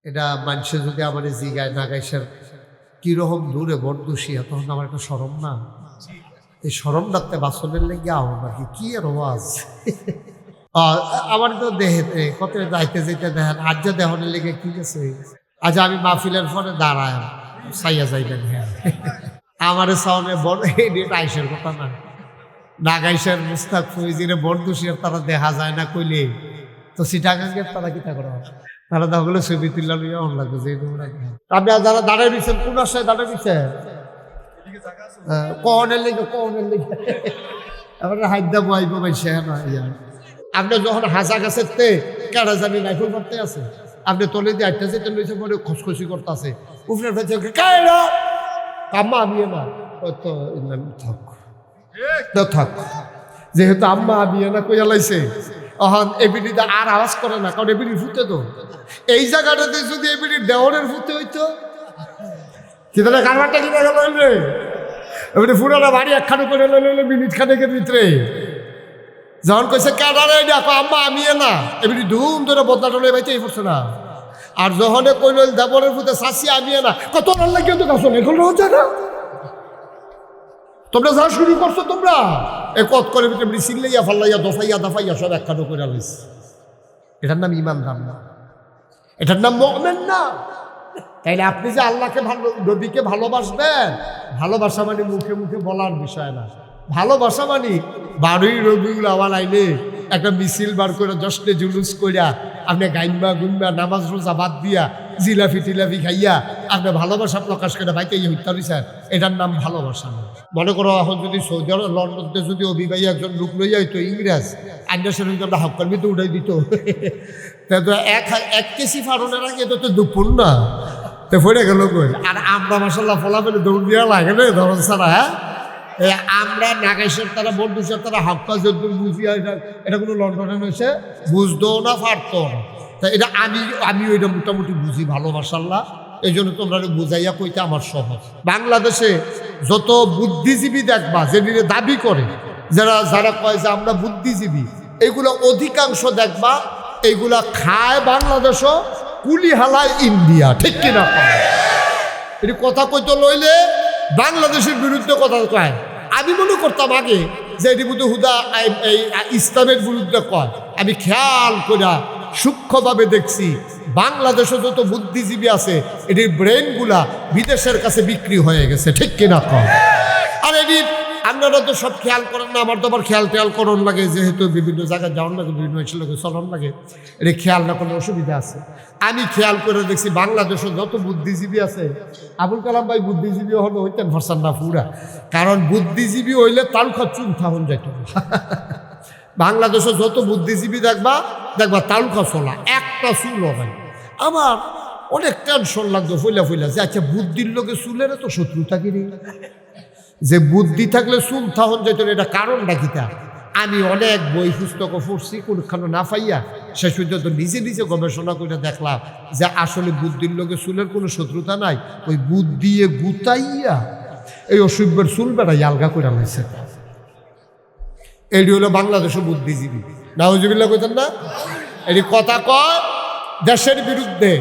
এটা মানুষে যদি আমার জিগায় নাগাইশের কিরকম দূরে বরদুষিয়া, তখন আমার একটা সরম না, এই সরম ডাকতে বাসনের লেগে আহ নাকি কি আর ওয়াজ আমার তো দেহেতে কত যাইতে যেতে দেখেন আজ যা দেহনের লেগে কি গেছে। আজ আমি মাহফিলের পরে দাঁড়ায় সাইয়া যাইবেন, হ্যাঁ আমার সাউনে বড় এটা আইসের কথা না, নাগাইশের মুস্তাক ফৈজিরে বরদুষিয়ার তারা দেখা যায় না কইলে তো সিটাগাঙ্গের তারা কিতা করা, তারা তাহলে ছবি তুললা লইয়া অন লাগবে যে আপনি যারা দাঁড়ায় দিচ্ছেন কোন আশায় দাঁড়ায় দিচ্ছেন কনের লেগে এবার হাইদা বইব পাইছে না। আপনি যখন হাসা গাছের তে কারা জানি রাইফেল করতে আছে, আপনি তলে দিয়ে আটটা যেতে লইছে পরে খসখসি করতে আছে উপরে ফেলছে কায়রা আম্মা আমি না তো থাক থাক, যেহেতু আম্মা আমি না কইয়া লাইছে অহন এবিডিটা আর আওয়াজ করে না, কারণ এবিডি ফুটে তো এই জায়গাটাতে যদি এবিডির দেওয়ারের ফুটে হইতো কিন্তু কারবারটা কিনা গেল রে এবারে ফুরানা বাড়ি একখানে করে লইলে মিনিট খানেকের ভিতরে যখন কইছে কাটারে দেখো আম্মা আমি না এবিডি ধুম ধরে বদলা টলে বাইতেই পড়ছে না। আর যখন কইল দেবরের ফুটে শাসি আমি না কত রান্না কেউ তো কাছে এগুলো হচ্ছে না, তোমরা যা শুরু করছো তোমরা এ কত করে ভিতরে সিল্লাইয়া ফাল্লাইয়া দফাইয়া দাফাইয়া সব একখানো করে আলিস। এটার নাম ইমানদার না, এটার নাম মুমিন না। তাইলে আপনি যে আল্লাহকে ভালো নবীকে ভালোবাসবেন, ভালোবাসা মানে মুখে মুখে বলার বিষয় না, ভালোবাসা মানে 12ই রবিউল আওয়াল আইলে একটা মিছিল বার করে জশ্নে জুলুস কইরা আপনি গাইনবা গুনবা নামাজ রোজা বাদ দিয়া জিলাফি টিলাফি খাইয়া আপনি ভালোবাসা প্রকাশ করে ভাইতে হত্যা দিচ্ছেন, এটার নাম ভালোবাসা না। মনে করো এখন যদি সৌদি আরব লন্ডনতে যদি অভিবাহী একজন লোক লইয়া হইতো ইংরেজ আইনের সঙ্গে আমরা হকার তো উঠাই দিত, তো এক কেসি ফারণের আগে তো দুপুর না তো ফিরে গেল কই। আর আমরা মাসাল্লাহ ফলা ফেলে দৌড় দিয়া লাগে না ধরন ছাড়া, হ্যাঁ আমরা নাগাইশের তারা বন্ধুসের তারা হক্কা যদ্দুর বুঝিয়া এটা কোনো লন্ডনে হয়েছে বুঝতেও না পারতো না। তা এটা আমি ওইটা মোটামুটি বুঝি ভালোবাসাল্লাহ, এই জন্য তোমরা বুঝাইয়া কইতে আমার সহজ। বাংলাদেশে যত বুদ্ধিজীবী দেখবা যেদিনে দাবি করে যারা কয় যে আমরা বুদ্ধিজীবী, এইগুলো অধিকাংশ দেখবা এইগুলা খায় বাংলাদেশও কুলি হালায় ইন্ডিয়া, ঠিক কিনা? এটি কথা কইতে লইলে বাংলাদেশের বিরুদ্ধে কথা কয়। আমি মনে করতাম আগে যে এটি বুধ হুদা এই ইসলামের বিরুদ্ধে কয়, আমি খেয়াল করা সূক্ষ্মভাবে দেখছি বাংলাদেশে যত বুদ্ধিজীবী আছে এটির ব্রেনগুলা বিদেশের কাছে বিক্রি হয়ে গেছে, ঠিক কিনা কয়? আর এটি আপনারা তো সব খেয়াল করেন না, আমার তো আবার খেয়াল টেয়াল করন লাগে, যেহেতু বিভিন্ন জায়গায় যাওয়ার লাগে বিভিন্ন লোকে চলন লাগে, এটি খেয়াল না করলে অসুবিধা আছে। আমি খেয়াল করে দেখছি বাংলাদেশে যত বুদ্ধিজীবী আছে, আবুল কালাম ভাই বুদ্ধিজীবী হলে হইতেন ভার্সান না পুরা, কারণ বুদ্ধিজীবী হইলে তালুকা চুল থাকুন যাইত। বাংলাদেশে যত বুদ্ধিজীবী দেখবা তালুকা চলা একটা চুল হয়। আমার অনেক টেনশন লাগতো ফইলা যে আচ্ছা বুদ্ধির লোকে চুলের তো শত্রুতা কিনি, যে বুদ্ধি থাকলে চুল থাকুন যাইত এটা কারণটা কিতা? আমি অনেক বই পুস্তক পড়ছি কোনখানে না পাইয়া শেষ পর্যন্ত নিজে নিজে গবেষণা করে দেখলাম যে আসলে বুদ্ধির লোকে চুলের কোনো শত্রুতা নাই, ওই বুদ্ধি গুতাইয়া এই অসভ্যের চুল বেড়াই আলগা করে লাইছে। এটি হলো বাংলাদেশের বুদ্ধিজীবী, নাউজুবিল্লাহ কইতেন না? এটি কথা কয় দেশের বিরুদ্ধে,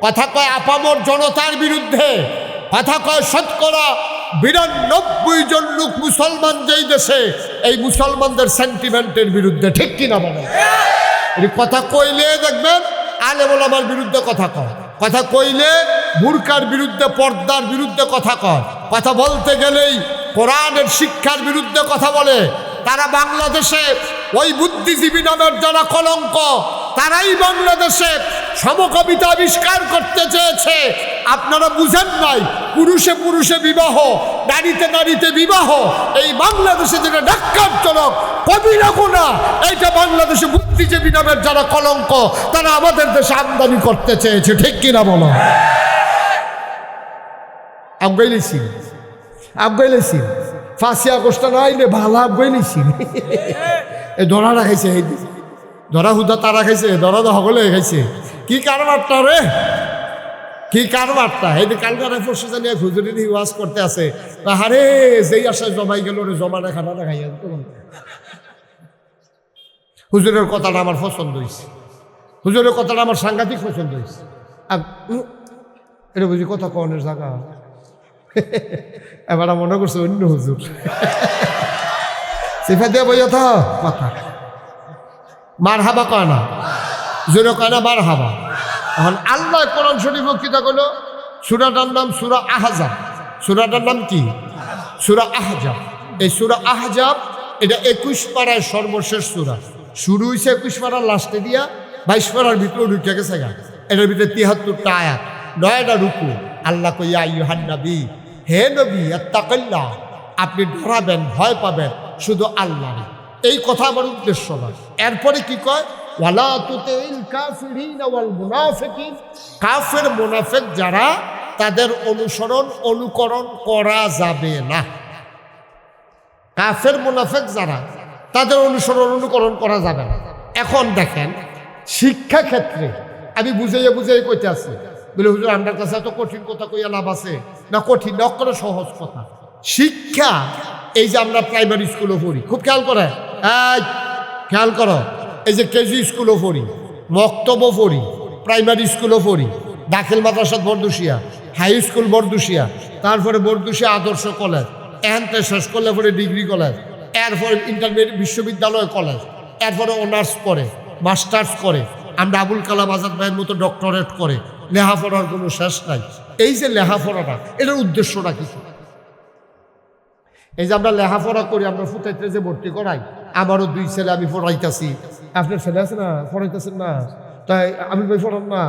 কথা কয় আপামর জনতার বিরুদ্ধে, কথা কয় শতকরা 92 জন লোক মুসলমান যেই দেশে, এই মুসলমানদের সেন্টিমেন্টের বিরুদ্ধে, ঠিক কিনা বলেন? এই কথা কইলে দেখবেন আলেম ওলামার বিরুদ্ধে কথা কয়, কথা কইলে বুরকার বিরুদ্ধে পর্দার বিরুদ্ধে কথা কয়, কথা বলতে গেলেই কোরআনের শিক্ষার বিরুদ্ধে কথা বলে। তারা বাংলাদেশে ওই বুদ্ধিজীবী নামের যারা কলঙ্ক, তারাই বাংলাদেশে সমকবিতা আবিষ্কার করতে চেয়েছে। আপনারা বুঝেন নাই, পুরুষে পুরুষে বিবাহ, নারীতে নারীতে বিবাহ, এই বাংলাদেশে যেটা ন্যাক্কারজনক কবিরা গুনাহ, এইটা বাংলাদেশে বুদ্ধিজীবী নামের যারা কলঙ্ক তারা আমাদের দেশে আমদানি করতে চেয়েছে, ঠিক কিনা বলো? আফগাইলেছি 5 আগস্ট নাইলে ভালো আফগাইলেছি এই ধরা রাখাইছে, এই ধরা হুদা তারা খাইছে, ধরা তো সকলে খাইছে। কি কারবারটা রে, কি কারবারটা? এই যে কালকে পরশু জানি হুজুরি ওয়াজ করতে আছে, আরে যেই আশায় জমাই গেল রে জমা না খানা খাইয়া। হুজুরের কথাটা আমার পছন্দ হয়েছে, হুজুরের কথাটা আমার সাংঘাতিক পছন্দ হয়েছে। এটা বুঝি কথা কনের জায়গা। এবার মনে করছে অন্য হুজুর সিফা দিয়ে বই কথা মার হাবা কয় না, জোরে কয় না মার হাবা। এখন আল্লাহ কোরআন শরীফ কিতা কইল, সূরাটার নাম সূরা আহজাব। সূরাটার নাম কি? সূরা আহজাব। এই সূরা আহজাব এটা 21 পারার সর্বশেষ সূরা। শুরু হয়েছে 21 পারার লাস্টে দিয়া 22 পারার ভিতরে ঢুকে গেছে গা। এটার ভিতরে 73টা আয়াত, 9টা রুকু। আল্লাহ কই ইয়া আইয়ুহান নবী, হে নবী আত্তাকিল্লাহ, আপনি ডরাবেন, ভয় পাবেন শুধু আল্লাহ। এই কথা আমার উদ্দেশ্য না। এরপরে কি কয়, ওয়ালা তুতিল কাফিরিন ওয়াল মুনাফিকিন, কাফের মুনাফিক যারা তাদের অনুকরণ করা যাবে না। কাফের মুনাফিক যারা তাদের অনুকরণ করা যাবে না। এখন দেখেন শিক্ষা ক্ষেত্রে আমি বুঝাইয়া কইতে আছি, বলে হুজুর আমার কাছে এত কঠিন কথা কইয়া লাভ আছে না? কঠিন না, করে সহজ কথা। শিক্ষা এই যে আমরা প্রাইমারি স্কুলে পড়ি, খুব খেয়াল করে, খেয়াল করো, এই যে কেজি স্কুলও পড়ি, মক্তবও পড়ি, প্রাইমারি স্কুলও পড়ি, দাখিল মাদ্রাসা বরদুশিয়া, হাই স্কুল বরদুশিয়া, তারপরে বরদুশিয়া আদর্শ কলেজ, এখানতে শেষ করলে পরে ডিগ্রি কলেজ, এরপরে ইন্টারমিডিয়েট বিশ্ববিদ্যালয় কলেজ, এরপরে অনার্স করে, মাস্টার্স করে, আমরা আবুল কালাম আজাদ ভাইয়ের মতো ডক্টরেট করে, লেখাপড়ার কোনো শেষ নাই। এই যে লেখাপড়াটা, এটার উদ্দেশ্যটা কিছু। এই যে আমরা লেখাপড়া করি, আমরা ফুটাইতে যে ভর্তি করাই, আমারও 2 ছেলে, আমি পড়াইতেছি। আপনার ছেলে আছে না, পড়াইতেছেন না? তাই আমি ভাই পড়ান না,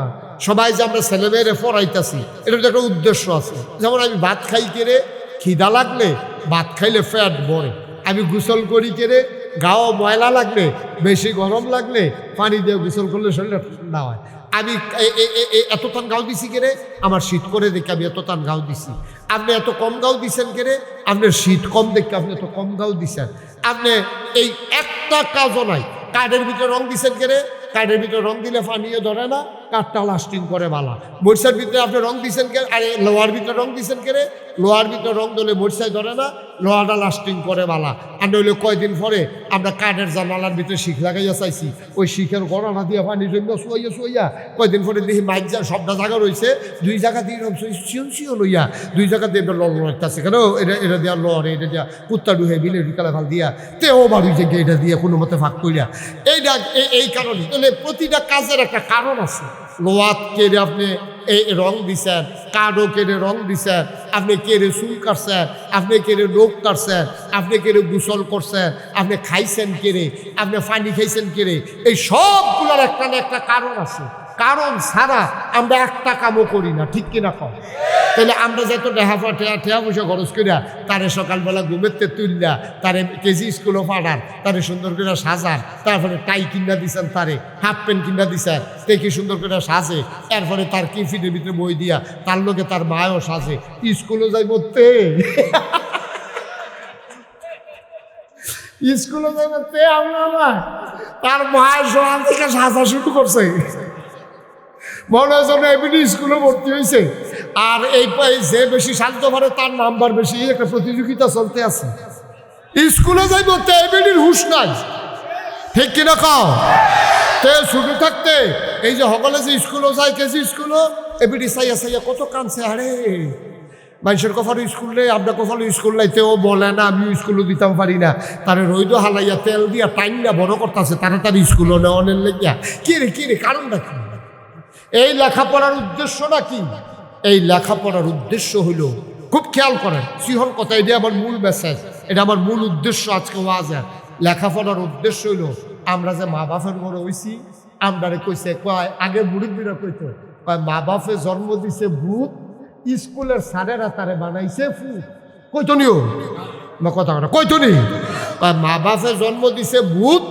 সবাই যে আমরা ছেলে মেয়েরে পড়াইতেছি, এটার একটা উদ্দেশ্য আছে। যেমন আমি ভাত খাই কেড়ে, খিদা লাগলে ভাত খাইলে পেট ভরে, আমি গোসল করি কেড়ে, গাও ময়লা লাগলে, বেশি গরম লাগলে পানি দিয়ে গোসল করলে শরীরটা ঠান্ডা হয়। আমি এত টান গাও দিছি কেড়ে, আমার শীত করে দেখে আমি এত টান গাও দিছি। আপনি এত কম গাও দিচ্ছেন কেড়ে, আপনার শীত কম দেখে আপনি এত কম গাও দিচ্ছেন। আপনি এই একটা কাজও নাই। কাঠের ভিতরে রং দিচ্ছেন কেড়ে, কাঠের ভিতরে রং দিলে পানিও ধরে না, কাঠটা লাস্টিং করে বালা। মরিচার ভিতরে আপনি রং দিচ্ছেন কে, আরে লোহার ভিতরে রং দিচ্ছেন কেড়ে, লোহার ভিতরে রং দিলে মরিচাই ধরে না, লোহাটা লাস্টিং করে বালা। আর নইলে কয়দিন পরে আমরা কাঠের জানালার ভিতরে শিখ লাগাইয়া চাইছি, ওই শিখের গড়ানা দিয়ে পানি জন্য শুয়াইয়া কয়দিন পরে দেখি মাইক যা সবটা জায়গা রয়েছে, 2 জায়গা দিয়ে শিও লইয়া 2 জায়গা দিয়ে লড় লাগতেছে। কেন এটা দিয়া লড়, এটা দিয়া কুত্তা ডুহে বিলে ঢুকালে ভাল দিয়া তেও বাড়ি যে এটা দিয়ে কোনো মতে ভাগ করিয়া, এই কারণে। তাহলে প্রতিটা কাজের একটা কারণ আছে। লোহাত কেড়ে আপনি এই রং দিচ্ছেন, কাঠও কেড়ে রং দিচ্ছেন, আপনি কেড়ে চুল কাটছেন, আপনি কেড়ে নখ কাটছেন, আপনি কেড়ে গোসল করছেন, আপনি খাইছেন কেড়ে, আপনি পানি খাইছেন কেড়ে, এই সবগুলোর একটা না একটা কারণ আছে। কারণ ছাড়া আমরা একটা কামও করি না, ঠিক কিনা কম? তাহলে আমরা যত ঠেয়া পয়সা খরচ করিয়া তারে সকালবেলা ঘুমেতে তুললা, তারে কেজি স্কুলও পাঠান, তারে সুন্দর করে সাজান, তারপরে টাই কিনা দিচ্ছেন, তারে হাফ প্যান্ট কিনা দিচ্ছেন, তে কি সুন্দর করে সাজে, এরপরে তার কিফিনের ভিতরে বই দিয়া তার লোকে তার মায়ও সাজে, স্কুলও যাই বলতে স্কুলে যাইতে আমরা তার মায়ের সকাল থেকে সাজা শুরু করছে। মনে হয় এমনি স্কুলে ভর্তি হয়েছে। আর এই যে বেশি শান্ত পারে তার নাম্বার বেশি, একটা প্রতিযোগিতা চলতে আছে। স্কুলে যাই বলতে এমনির হুশ নাই, ঠিক কিনা কাও? তে শুরু থাকতে এই যে সকলে যে স্কুলও যায়, কেজি স্কুলও এমনি চাইয়া কত কানছে। আরে মানুষের কখনো স্কুল নেই, আপনার কখনো স্কুল নাইতেও বলে না, আমিও স্কুলও দিতাম পারি না, তারা রইদ হালাইয়া তেল দিয়া টাইম না বড় করতেছে, তাড়াতাড়ি স্কুলও নেওয়ানের লেগিয়া। কি রে কারণটা কি? এই লেখাপড়ার উদ্দেশ্যটা কি? এই লেখাপড়ার উদ্দেশ্য হইল, খুব খেয়াল করেন, সিহন কথা, এটা আমার মূল মেসেজ, এটা আমার মূল উদ্দেশ্য আজকে ওয়াজের। লেখাপড়ার উদ্দেশ্য হইল, আমরা যে মা বাপের ঘরে হইছি, আমরারে কইছে কয়, আগে মুরব্বীরা কইতো কয় মা বাপে জন্ম দিছে ভূত, স্কুলের স্যারেরা তারে বানাইছে ফুট। কইতো নিও না কথা কইতো নি, মা বাপে জন্ম দিছে ভূত,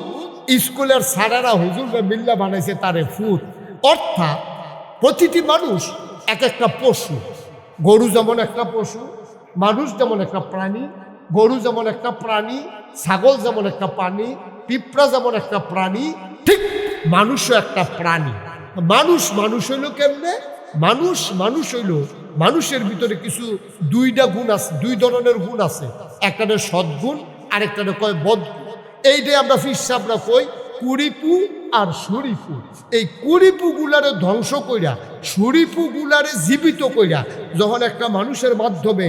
স্কুলের স্যারেরা হুজুররা মিল্লা বানাইছে তারে ফুট। অর্থাৎ প্রতিটি মানুষ এক একটা পশু। গরু যেমন একটা পশু, মানুষ যেমন একটা প্রাণী, গরু যেমন একটা প্রাণী, ছাগল যেমন একটা প্রাণী, পিঁপড়া যেমন একটা প্রাণী, ঠিক মানুষও একটা প্রাণী। মানুষ হইল কেমনে? মানুষ হইল, মানুষের ভিতরে কিছু 2টা গুণ আছে, 2 ধরনের গুণ আছে। একটাতে সদ্গুণ, আরেকটাতে কয় বদগুণ। এইটাই আমরা ফিসাবরা কই কুড়িপু আর শরীফু, এই কুরিপুগুলারে ধ্বংস কইরা শরীফুগুলারে জীবিত কইরা যখন একটা মানুষের মাধ্যমে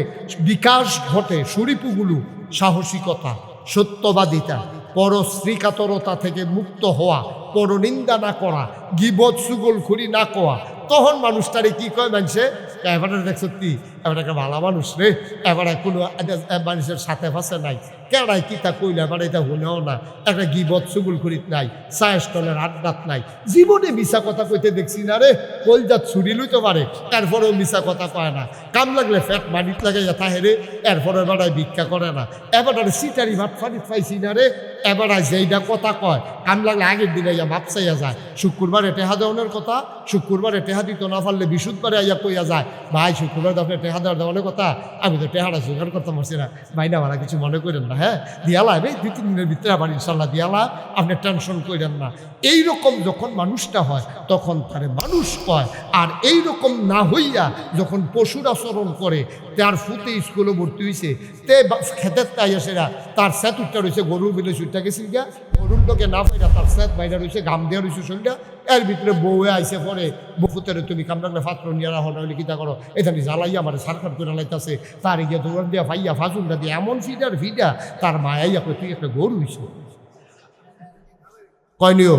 বিকাশ ঘটে, শরীফুগুলো সাহসিকতা, সত্যবাদিতা, পরশ্রীকাতরতা থেকে মুক্ত হওয়া, পরনিন্দা না করা, গীবত চুগলখড়ি না করা, তখন মানুষটারে কি কয় মানুষে, এবার দেখ সত্যি এবার একটা ভালো মানুষ রে, এবারে কোনো মানুষের সাথে ফাঁসে নাই, কেড়াই কি তা কইলে এবার এটা হলেও না, একটা গীবত চুগলখড়িত নাই, চায়ের স্টলের আড্ডাত নাই, জীবনে মিশা কথা কইতে দেখছি না রে, কলজাত ছুরি লইতে পারে এরপরেও মিশা কথা কয় না, কাম লাগলে ফ্যাট মানিত লাগে যা হেরে, এরপরে এবারায় ভিক্ষা করে না, এবারে সিটারি ভাত ফানিত পাইছি না রে, এবারায় যেইটা কথা কয় কাম লাগলে আগের দিনে ইয়া ভাব চাইয়া যায়, শুক্রবারে টেহা দেওয়ানোর কথা, শুক্রবারে টেহা দিত না পারলে বিশুদ্ধবারে আইয়া কইয়া যায়, ভাই শুক্রবার আপনি টেহা দেওয়ানোর কথা, আমি তো টেহাটা জোগাড় করতে পারছি না, ভাই না আমার কিছু মনে করেন না, হ্যাঁ দিয়ালা ভাই 2-3 দিনের ভিতরে আবার ইনশাল্লাহ দিয়ালা, আপনি টেনশন করেন না। এইরকম যখন মানুষটা হয় তখন তারে মানুষ কয়। আর এইরকম না হইয়া যখন পশুর আচরণ করে, তার ফুতে স্কুলে ভর্তি হয়েছে, তে খেতের তাই সেরা তার স্যাত উঠটা রয়েছে, গরু বিলে সুটটা গেছিল গিয়া, গরুর লোকে না পাইরা তার স্যাত বাইরা রয়েছে, গাম দেওয়া রয়েছে শরীরটা, এর ভিতরে বউয়ে আইসে পরে বকুতেরে তুমি কামড়ালে ফাত্র নিয়ে রাখো না হইলে কিতা করো, এখানে জ্বালাইয়া আমার সারকার করে লাইতেছে, তার গিয়ে দৌড় দিয়া ফাইয়া ফাজুলটা দিয়ে এমন ফিডার ফিডা তার মায়াইয়া কই তুই একটা গরু হইছো, কয়নিও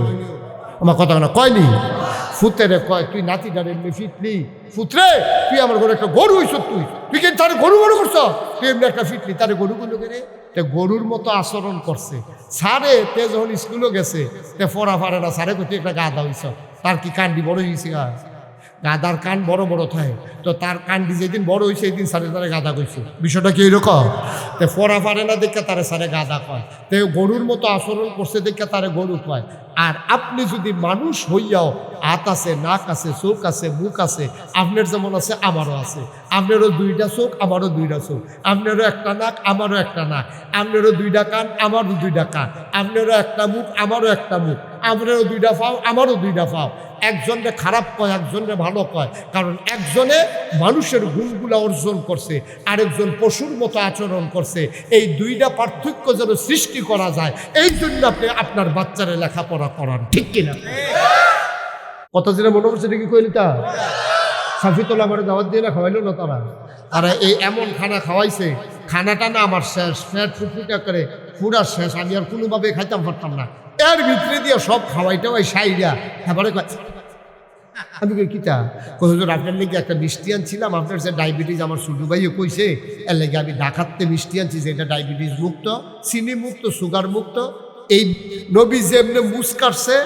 আমার কথা না, কয়নি ফুতেরে কয় তুই নাতিটার এমনি ফিটলি, ফুতরে তুই আমার ঘরে একটা গরু হইছ, তুই কিন্তু তার গরু গরু করছ, তুই এমনি একটা ফিটলি, তার গরু গুলো কেনে তে গরুর মতো আচরণ করছে। সারে তে যখন স্কুলে গেছে তে পড়া পারে না, সারে তুই একটা গাধা হইছ, তার কি কান্ডি বড় হয়েছে, গাদার কান বড় বড় থাকে, তো তার কান্ডি যেদিন বড় হয়েছে এই দিন সারে তারে গাদা কইছে, বিষয়টা কি এরকম, তে পড়া পারে না দেখে তারে সারে গাদা কয়, তে গরুর মতো আচরণ করছে দেখে তারে গরু কয়। আর আপনি যদি মানুষ হইয়াও হাত আছে, নাক আছে, চোখ আছে, মুখ আছে, আপনার যেমন আছে আমারও আছে, আপনারও 2টা চোখ আমারও 2টা চোখ, আপনারও একটা নাক আমারও একটা নাক, আপনারও 2টা কান আমারও 2টা কান, আপনারও একটা মুখ আমারও একটা মুখ, আপনারও 2টা পাও আমারও 2টা পাও। একজনকে খারাপ কয়, একজনকে ভালো কয়, কারণ একজনে মানুষের গুণগুলা অর্জন করছে, আরেকজন পশুর মতো আচরণ করছে। এই 2টা পার্থক্য যেন সৃষ্টি করা যায়, এই জন্য আপনি আপনার বাচ্চারা লেখাপড়া করান, ঠিক কিনা? কথা যেটা মনে হচ্ছে কি কইলি তা সাফিতলা আমার দাওয়াত দিয়ে না খাওয়াইলো না, তারা এই এমন খানা খাওয়াইছে, খানাটা না আমার শেষ, ফ্যাট ফুটফুটা করে পুরা শেষ, আমি আর কোনোভাবে খাইতাম পারতাম না, এর ভিতরে দিয়ে সব খাওয়াইটাও ওই সাইডা এবারে আমি কই কিতা হুজুর আপনার লেগে একটা মিষ্টি আনছিলাম, আপনার যে ডায়াবেটিস আমার ছোটো ভাইও কইছে, এর লেগে আমি ঢাকাতে মিষ্টি আনছি যে এটা ডায়াবেটিস মুক্ত, চিনি মুক্ত, সুগার মুক্ত। এই নবী যেমনে মুস কাটছে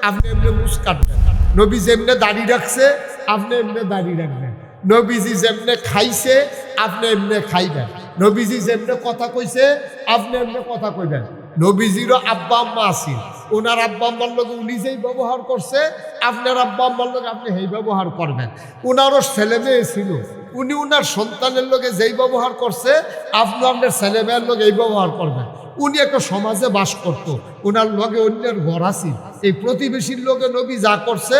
আপনি এমনি মুস কাটবেন, নবী যেমনে দাড়ি রাখছে আপনি এমনি দাড়ি রাখবেন, নবীজি যেমনে খাইছে আপনি এমনি খাইবেন, নবীজি যেমনে কথা কইছে আপনি এমনি কথা কইবেন। নবীজিরও আব্বা আম্মা আছে, ওনার আব্বা আম্মার লোকে উনি যেই ব্যবহার করছে আপনার আব্বা আম্মার লোকে আপনি সেই ব্যবহার করবেন। ওনারও ছেলে মেয়ে ছিল, উনি ওনার সন্তানের লোকে যেই ব্যবহার করছে আপনি আপনার ছেলে মেয়ের লোক এই ব্যবহার করবেন। উনি একটা সমাজে বাস করত, ওনার লগে অন্যের ঘর আছে, এই প্রতিবেশীর লোকে নবী যা করছে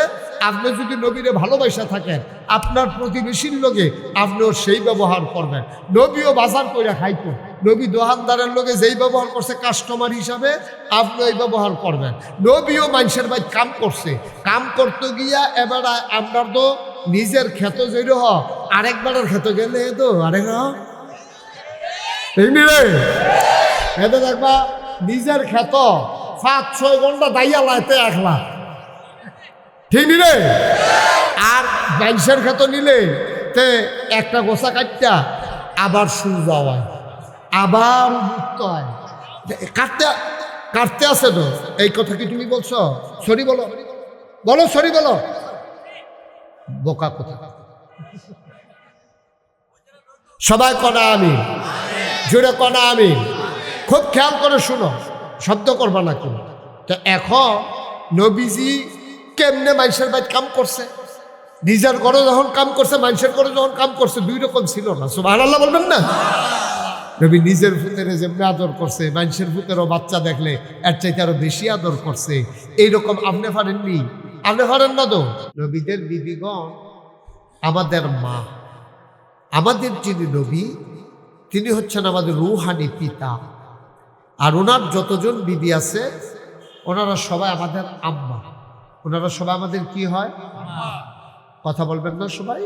আপনি যদি নবীরে ভালোবাসা থাকেন আপনার প্রতিবেশীর লোকে আপনিও সেই ব্যবহার করবেন। নবীও বাজার করে খাইতো, নবী দোকানদারের লোকে যেই ব্যবহার করছে কাস্টমার হিসাবে আপনি এই ব্যবহার করবেন। নবীও মানুষের ভাই কাম করছে, কাম করতে গিয়া এবার আপনার তো নিজের ক্ষেত যেই হ আরেকবারের ক্ষেত গেলে তো আরেক এতে দেখবা নিজের ক্ষেত 5-6 ঘন্টা দাইয়া লাইতে 1 লাখ, ঠিক নি রে? আর মানুষের ক্ষেত নিলে তে একটা গোছা কাটটা আবার সূর্য হয়, আবার মুক্ত হয়, কাটতে কাটতে আছে তো। এই কথা কি তুমি বলছো? সরি বলো, বলো সরি বলো, বোকা কথা। সবাই কনা আমি, জোরে কনা আমি, খুব খেয়াল করে শুনো, শব্দ করবা না কেউ। তো এখন নবীজি কেমনে মানুষের বাইরে কাম করছে, নিজের ঘরে যখন কাম করছে মানুষের ঘরে যখন কাম করছে 2 রকম ছিল না, সুবহানাল্লাহ বলবেন না? নবী নিজের ভূতেরে যেমনি আদর করছে মানুষের ভূতেরও বাচ্চা দেখলে এর চাইতে আরো বেশি আদর করছে। এইরকম আপনি পারেননি, আপনি পারেন না তো? নবীদের বিবিগণ আমাদের মা, আমাদের যিনি নবী তিনি হচ্ছেন আমাদের রুহানি পিতা, আর ওনার যতজন বিবি আছে ওনারা সবাই আমাদের আম্মা। ওনারা সবাই আমাদের কি হয়? কথা বলবেন না সবাই?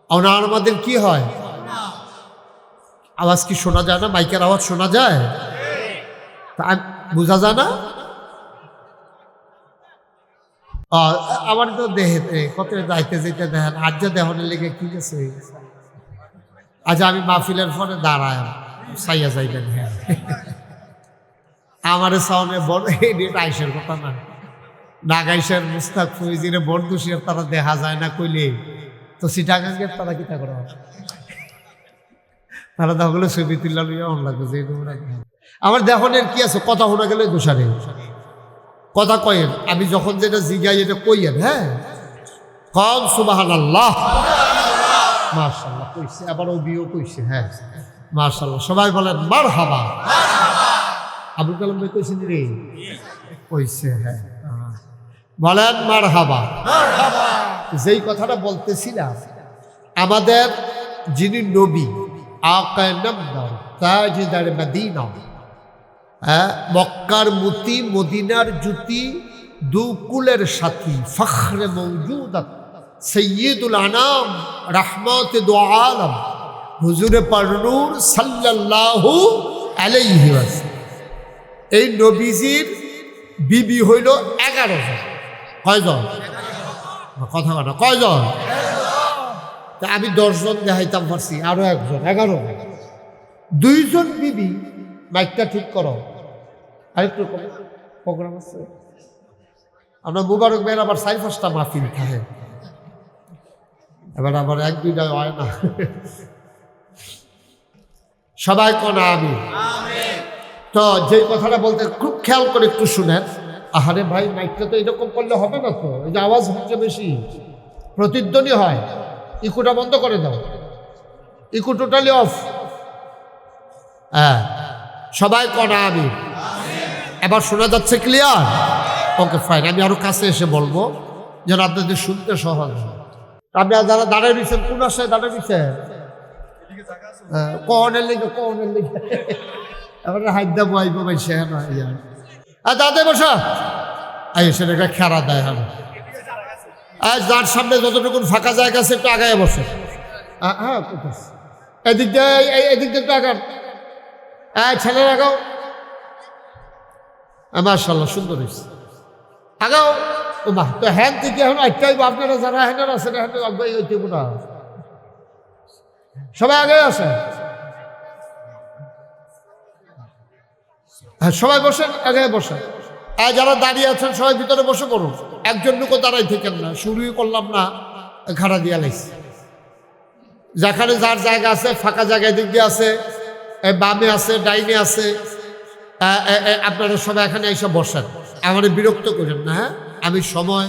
ওনারা আমাদের কি হয়? আওয়াজ কি শোনা যায় না? মাইকের আওয়াজ শোনা যায়? বোঝা যায় না? আমার তো দেহে কত যাইতে যেতে দেখেন আজ দেহনের লেগে কি গেছে। আজ আমি মাহফিলের ফলে দাঁড়ায় সাইয়া যাইবেন। হ্যাঁ, আমার সাউনে বড় আইসের কথা না, নাগাইশের মুস্তাক ফৈজিরে বরদুশিয়ার তারা দেখা যায় না কইলে তো সিটাগাঙ্গের তারা কিতা করা তারা তাহলে ছবি তুললা লইয়া অন লাগবে যে আমার দেহনের কি আছে? কথা শোনা গেলে দোষারে কথা কয়েন। আমি যখন যেটা জিগাই এটা কইয়েন। হ্যাঁ, কম সুবহানাল্লাহ, মাশাআল্লাহ কইছে, আবার ওবিও কইছে। হ্যাঁ মাশাআল্লাহ, সবাই বলেন মারহাবা। আবুল কালাম ভাই কইছেন রে? কইছে। হ্যাঁ বলেন মারহাবা। যেই কথাটা বলতেছিলাম, আমাদের যিনি নবী আকা নাম্বার তাজদার মদিনা, মক্কার মুতি মদিনার জুতি দুকুলের সাথী ফখরে মওজুদাত সৈয়দুল আনাম রাহমাতে দু আলম হুজুরে পারনূর সাল্লাল্লাহু আলাইহি ওয়াসাল্লাম, এই নবীজির বিবি হইল 11 জন। কয়জন? কথা বলা কয়জন? তা আমি 10 জন দেখাইতাম পারছি, আরো একজন 11 জন। 2 জন বিবি। মাইকটা ঠিক করো, আরেকটু প্রোগ্রাম আছে। আমরা মুবারক ভাইয়ের আবার 4-5টা মাহফিল থাকে, এবার আবার 1-2টা হয় না। সবাই কোন আমি। তো যে কথাটা বলতে খুব খেয়াল করে একটু শুনেন। আহারে ভাই, মাইকটা তো এরকম করলে হবে না তো, এই যে আওয়াজ হচ্ছে বেশি, প্রতিধ্বনি হয়। ইকুটা বন্ধ করে দাও, ইকু টোটালি অফ। হ্যাঁ, সবাই কনা আমি। এবার শোনা যাচ্ছে ক্লিয়ার? Okay fine. আমি আরো কাছে এসে বলবো যেন আপনাদের শুনতে সহজ হয়। আপনারা যারা দাঁড়ায় দিচ্ছেন, কোন আশায় দাঁড়ায় দিচ্ছেন? কনের লেগে এবার হাইদা বইব ভাই সে আর দাদা বসা সেটা খেরা দেয়। আর যার সামনে যতটুকু ফাঁকা জায়গা আছে একটু আগায় বসে। হ্যাঁ, এদিক দিয়ে এদিক দিয়ে একটু আগান। ছেলের আগাও। মাশাআল্লাহ, সুন্দর হয়েছে। আগাও। ও মা, তো হ্যান থেকে এখন একটাই আপনারা যারা হ্যানের আছেন হ্যান আগাই হইতে না, সবাই আগে আসে। হ্যাঁ, সবাই বসেন, আগে বসেন। যারা দাঁড়িয়ে আছেন সবাই ভিতরে বসে পড়ুন। একজন লোকও দাঁড়াই থেকেন না, শুরুই করলাম না, ঘাড়া দিয়া লাইছি। যেখানে যার জায়গা আছে, ফাঁকা জায়গায় দিক দিয়ে আছে, বামে আছে, ডাইনে আছে, আপনারা সবাই এখানে এসে বসেন। আমার বিরক্ত করেন না। হ্যাঁ, আমি সময়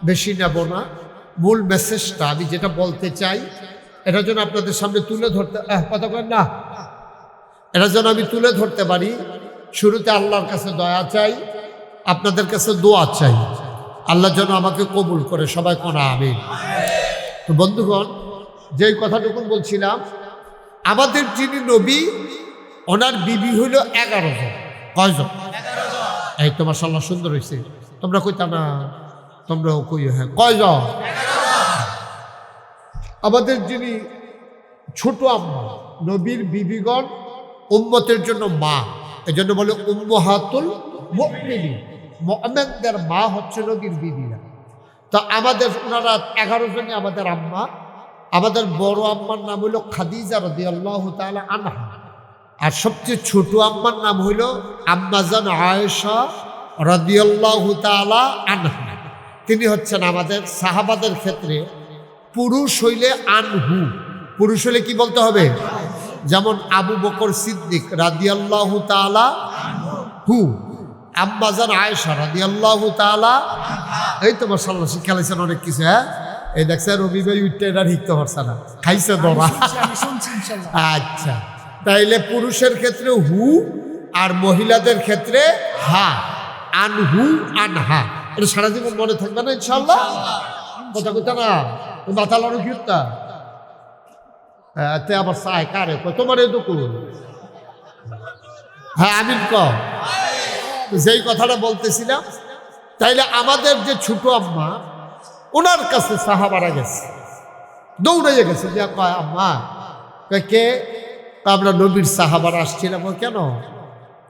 বেশি নেব না। মূল মেসেজটা আমি যেটা বলতে চাই এটা যেন আপনাদের সামনে তুলে ধরতে, কথা বলেন না, এটা যেন আমি তুলে ধরতে পারি। শুরুতে আল্লাহর কাছে দয়া চাই, আপনাদের কাছে দোয়া চাই, আল্লাহ যেন আমাকে কবুল করে। সবাই কোনা আমিন। তো বন্ধুগণ, যেই কথাটুকু বলছিলাম, আমাদের যিনি নবী, ওনার বিবি হইল 11 জন। কয়জন? এই তো মাশাআল্লাহ, সুন্দর হয়েছে। তোমরা কইতা না? তোমরাও কই। হ্যাঁ, কয়জন? আমাদের যিনি ছোট আম্মা, নবীর বিবিগণ উম্মতের জন্য মা, এজন্য বলে উম্মাহাতুল মুমিনিন। মুমিনদের মা হচ্ছে নবীর বিবিরা। তো আমাদের ওনারা 11 জনই আমাদের আম্মা। আমাদের বড় আম্মার নাম হইল খাদিজা রাদিয়াল্লাহু তাআলা আনহা, আর সবচেয়ে ছোট আম্মার নাম হইল আম্মাজান আয়েশা রাদিয়াল্লাহু তাআলা আনহা। তিনি হচ্ছেন আমাদের সাহাবাদের ক্ষেত্রে পুরুষ হইলে আনহু, পুরুষ হইলে কি বলতে হবে? যেমন আবু বকর সিদ্দিক রাদিয়াল্লাহু তাআলা হু, আম্মাজান আয়েশা রাদিয়াল্লাহু তাআলা। এই তো মাশাআল্লাহ, শিক্ষা লাইছেন অনেক কিছু। হ্যাঁ, এই দেখছে রবি ভাই উঠতে এটা শিখতে পারছে না, খাইছে দরা। আচ্ছা, তাইলে পুরুষের ক্ষেত্রে হু আর মহিলাদের ক্ষেত্রে হা, আনহু আনহা। এটা সারা জীবন মনে থাকবে না ইনশাআল্লাহ? কথা কইতা না, মাথা লড়ো কিউতা। তে আবার চায় কারে তোমার এই দুকুল। হ্যাঁ, আমিন ক। যেই কথাটা বলতেছিলাম, তাইলে আমাদের যে ছোট আম্মা, ওনার কাছে সাহাবারা গেছে, দৌড়াইয়া গেছে, যে কয় আম্মা, কয় কে? আমরা নবীর সাহাবারা আসছিলাম। কেন?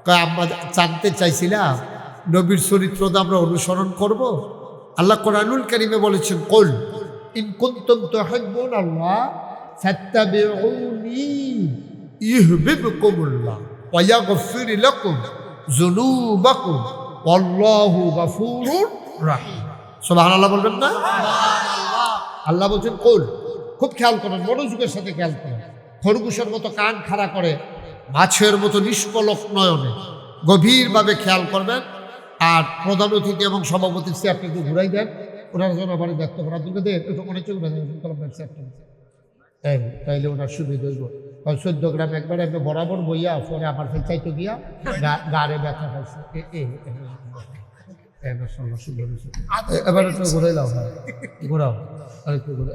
কয় আম্মা জানতে চাইছিলাম নবীর চরিত্র তো আমরা অনুসরণ করব। আল্লাহ কোরআনুল কারীমে বলেছেন, কুল ইন কুনতুম তুহিব্বুনাল্লাহ ফাত্তাবিউনি ইউহিব্বুকুমুল্লাহ ওয়া ইয়াগফির লাকুম যুনুবাকুম আল্লাহু গফুরুর রাহিম। সুবহানাল্লাহ বলবেন না? আল্লাহ বলছেন কুল। খুব খেয়াল করেন, মনোযোগের সাথে খেয়াল করেন। খরগোশের মতো কান খাড়া করে, মাছের মতো নিষ্পলক নয়নে গভীরভাবে খেয়াল করবেন। আর প্রধান অতিথি এবং সভাপতি চেয়ারটা একটু ঘুরাই দেন, ওনার জন্য আমার দেখতে পারেন। আপনাকে দেন একটু মনে হচ্ছে তাইলে ওনার সুবিধা হইব। 14 গ্রাম একবার এমনি বরাবর বইয়া পরে আমার চাইতে গিয়া গাড়ে ব্যথা পাইছে। এবার একটু ঘুরাইলাম, ঘোরাও আরেকটু ঘুরে।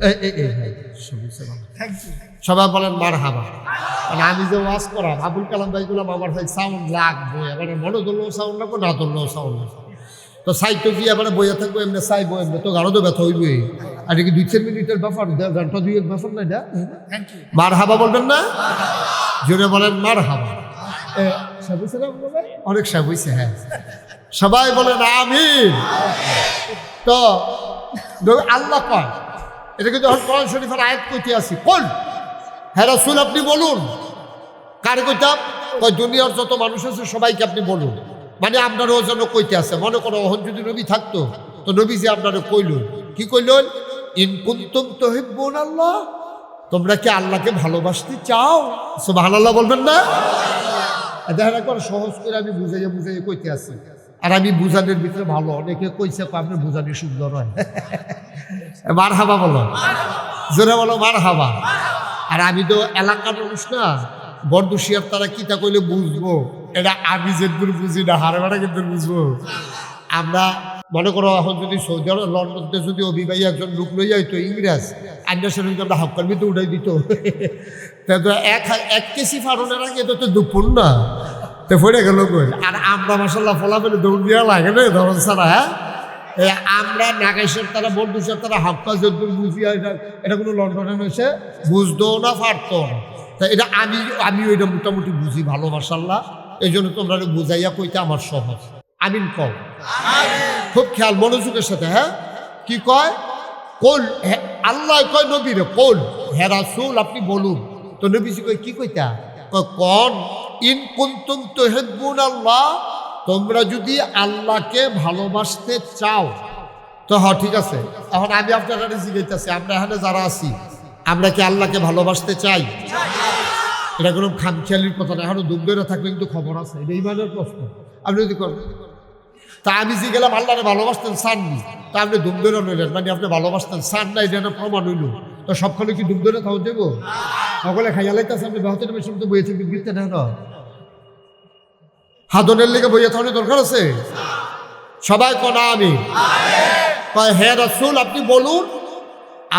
সবাই বলেন মারহাবা। মানে আমি যে ওয়াজ করাম, আবুল কালাম ভাই গুলাম, আমার ভাই সাউন্ড লাগবো, এবারে মনে ধরলেও সাউন্ড লাগবো, না ধরলেও সাউন্ড লাগবো। তো সাইডটা গিয়ে এবারে বইয়া থাকবো, এমনি চাইবো, এমনি তো গাঢ় তো ব্যথা হইবে। আর কি 2-4 মিনিটের ব্যাপার, ঘন্টা 2-1 ব্যাপার না এটা। মারহাবা বলবেন না? জোরে বলেন মারহাবা। অনেক সাহেব হয়েছে, হ্যাঁ সবাই বলেন আমিন। তো আল্লাহ কয়, এটাকে যখন কোরআন শরীফের আয়াত কইতে আসি, কোন হ্যাঁ রাসূল আপনি বলুন। কারে কইতাম? কয় দুনিয়ার যত মানুষ আছে সবাইকে আপনি বলুন। মানে আপনারও জন্য কইতে আছে। মনে করো ওহন যদি নবী থাকতো, তো নবী যে আপনারও কইলুন। কি কইলুন? ইন কুনতুম তুহিব্বুনাল্লাহ, তোমরা কি আল্লাহকে ভালোবাসতে চাও? সুবহানাল্লাহ বলবেন না? দেখা একবার সহজ করে আমি বুঝাইয়া বুঝাইয়া কইতে আছি। আর আমি বুঝানোর ভিতরে ভালো, অনেকে কইছে আপনি বুঝানি সুন্দর হয়। মারহাবা বলো, জোরে বলো মারহাবা। আর আমি তো এলাকার মানুষ না, বরদুশিয়ার তারা কিতা কইলে বুঝবো, এটা আমি যেদূর বুঝি না, হারবাটা কিন্তু বুঝবো। আমরা মনে করো এখন যদি সৌদি আরব লন্ডনতে যদি অভিবাহী একজন লোক লই যাইতো ইংরেজ, আইনার সঙ্গে আমরা হাক্কার ভিতরে উঠাই দিত। তো এক কেসি ফারনের আগে তো দুপুর না, তো পড়ে গেল কই। আর আমরা মাসাল্লাহ ফলা পেলে দৌড় দেওয়া লাগে না ধরন ছাড়া। হ্যাঁ আমরা নাগাইশের তারা বন্ধুসের তারা হাক্কা যদ্দুর বুঝি, এটা কোনো লন্ডনে এসে বুঝতেও না, পারতো না। তা এটা আমি ওইটা মোটামুটি বুঝি ভালো মাসাল্লাহ। এই জন্য তোমরা বুঝাইয়া কইতে আমার সহজ। আমিন কও, খুব খেয়াল মনোযোগের সাথে। হ্যাঁ কি কয়? কোল আল্লাহ কয় নবীরে, কোল হে রাসূল আপনি বলুন। তো নবীজি কয় কি কইতা? কয় কোন ইন কুনতুম তুহিব্বুনাল্লাহ, তোমরা যদি আল্লাহকে ভালোবাসতে চাও তো হ্যাঁ ঠিক আছে। এখন আমি আপনারা জিজ্ঞাসা, আমরা এখানে যারা আছি, আমরা কি আল্লাহকে ভালোবাসতে চাই? এটা কোনো খামখেয়ালির কথা না। এখনো দুঃখ ধরে থাকলে কিন্তু খবর আছে, এটা ইমানের প্রশ্ন। আপনি যদি করেন, তা আমি যে গেলাম আল্লাহরে ভালোবাসতেন চাননি, তা আপনি দুঃখ ধরে নইলেন, মানে আপনি ভালোবাসতেন চান না, এটা একটা প্রমাণ হইল। তো সবখানে কি দুঃখ ধরে থাকা যাবো? সকলে খাইয়া লাইতেছে, আপনি বেহতের বেশি তো বইয়ে থাকবেন, গিরতে না হাদনের লেগে বইয়ে থাকার দরকার আছে। সবাই কনা আমি কয় হে রাসূল আপনি বলুন,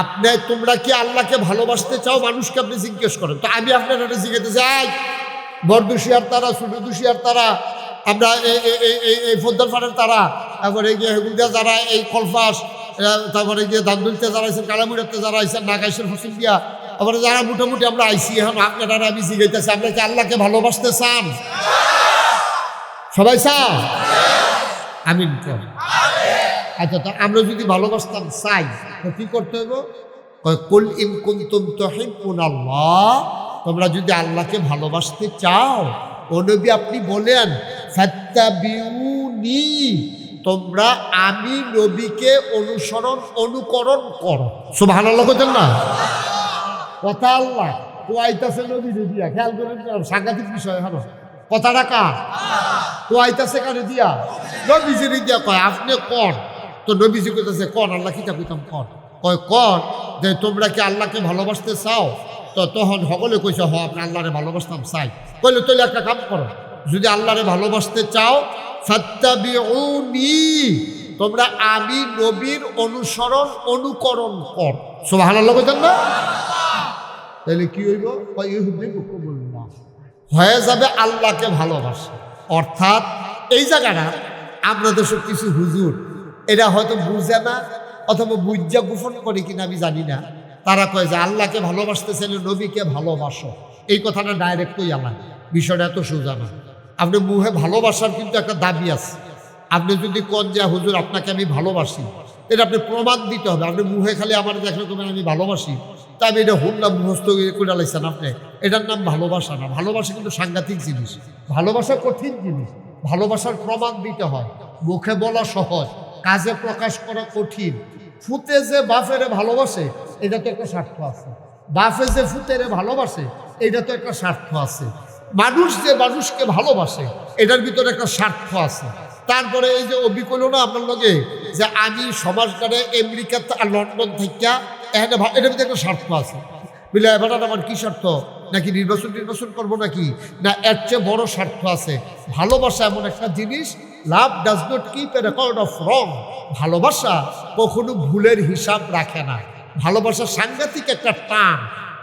আপনি তোমরা কি আল্লাহকে ভালোবাসতে চাও? মানুষকে আপনি জিজ্ঞেস করেন। তো আমি আপনার জিজ্ঞাসা যাই, বরদুশিয়ার তারা, ছোটদুশিয়ার তারা, আমরা এই ফদ্দারপাড়ের তারা, তারপরে গিয়ে হেগুলদিয়া যারা, এই কলফাস, তারপরে গিয়ে দান্দুলতে যারা আইসেন, কালামুড়াতে যারা আইসেন, নাগাইশের হোসেন দিয়া, তারপরে যারা মোটামুটি আমরা আইসি। এখন আপনারা আমি জিজ্ঞাসা, আপনি কি আল্লাহকে ভালোবাসতে চান? সবাই চান? আমিন কর। আচ্ছা, তো আমরা যদি ভালোবাসতাম চাই তো কি করতে হবে? কুল ইন কুনতুম তুহিব্বুনাল্লাহ, তোমরা যদি আল্লাহকে ভালোবাসতে চাও, ও নবী আপনি বলেন ফাত্তাবিউনি, তোমরা আমি নবীকে অনুকরণ করো। সুবহানাল্লাহ বলেন না? কথা আল্লাহ তো আইতাছে নবী দিয়া, খেয়াল করেন, সাংঘাতিক বিষয়। হলো কথাটা কার? তো আইতাছে কারে দিয়া? নবীজির দিয়া। কয় আপনি কর। তো নবীজি কইতাছে কর, আল্লাহ কিতা কইতাম কর। কয় কর যে তোমরা কি আল্লাহকে ভালোবাসতে চাও? তো তখন সকলে কইছে হ আপনি আল্লাহরে ভালোবাসতাম চাই। কইলে তাহলে একটা কাম করো, যদি আল্লাহরে ভালোবাসতে চাও ফাত্তাবিউনি, তোমরা আমি নবীর অনুকরণ কর। সুবহানাল্লাহ কইতেন না? তাহলে কি হইব? ইউহিব্বুকুমুল্লাহ, হয়ে যাবে আল্লাহকে ভালোবাসা। অর্থাৎ এই জায়গাটা আমরা দেশের কিছু হুজুর এরা হয়তো বুঝে না অথবা বুঝা গোপন করে কিনা আমি জানি না। তারা কয় যে আল্লাহকে ভালোবাসতে চাইলে নবীকে ভালোবাসো, এই কথাটা ডাইরেক্ট কই আমার বিষয়টা এত সোজা না। আপনি মুহে ভালোবাসার কিন্তু একটা দাবি আছে। আপনি যদি কোন যে হুজুর আপনাকে আমি ভালোবাসি, এটা আপনি প্রমাণ দিতে হবে। আপনি মুহে খালি আমার দেখলে কবেন আমি ভালোবাসি, তা আমি এটা হুল্লা মুখস্থ করে লাইছেন আপনি, এটার নাম ভালোবাসা না। ভালোবাসা কিন্তু সাংঘাতিক জিনিস, ভালোবাসা কঠিন জিনিস। ভালোবাসার প্রমাণ দিতে হয়, মুখে বলা সহজ, কাজে প্রকাশ করা কঠিন। ফুতে যে বাফেরে ভালোবাসে এটা তো একটা স্বার্থ আছে, বাফে যে ফুতেরে ভালোবাসে এটা তো একটা স্বার্থ আছে, মানুষ যে মানুষকে ভালোবাসে এটার ভিতরে একটা স্বার্থ আছে। তারপরে এই যে অবিকল না আপনার লগে যে আমি সমাজগারে আমেরিকা আর লন্ডন থেকে এখানে, এটার ভিতরে একটা স্বার্থ আছে। বুঝলে এবার আমার কি স্বার্থ, নাকি নির্বাচন করবো নাকি, না এর চেয়ে বড় স্বার্থ আছে। ভালোবাসা এমন একটা জিনিস, লাভ does not keep A record of রং। ভালোবাসা কখনো ভুলের হিসাব রাখে না। ভালোবাসা সাংঘাতিক একটা টান,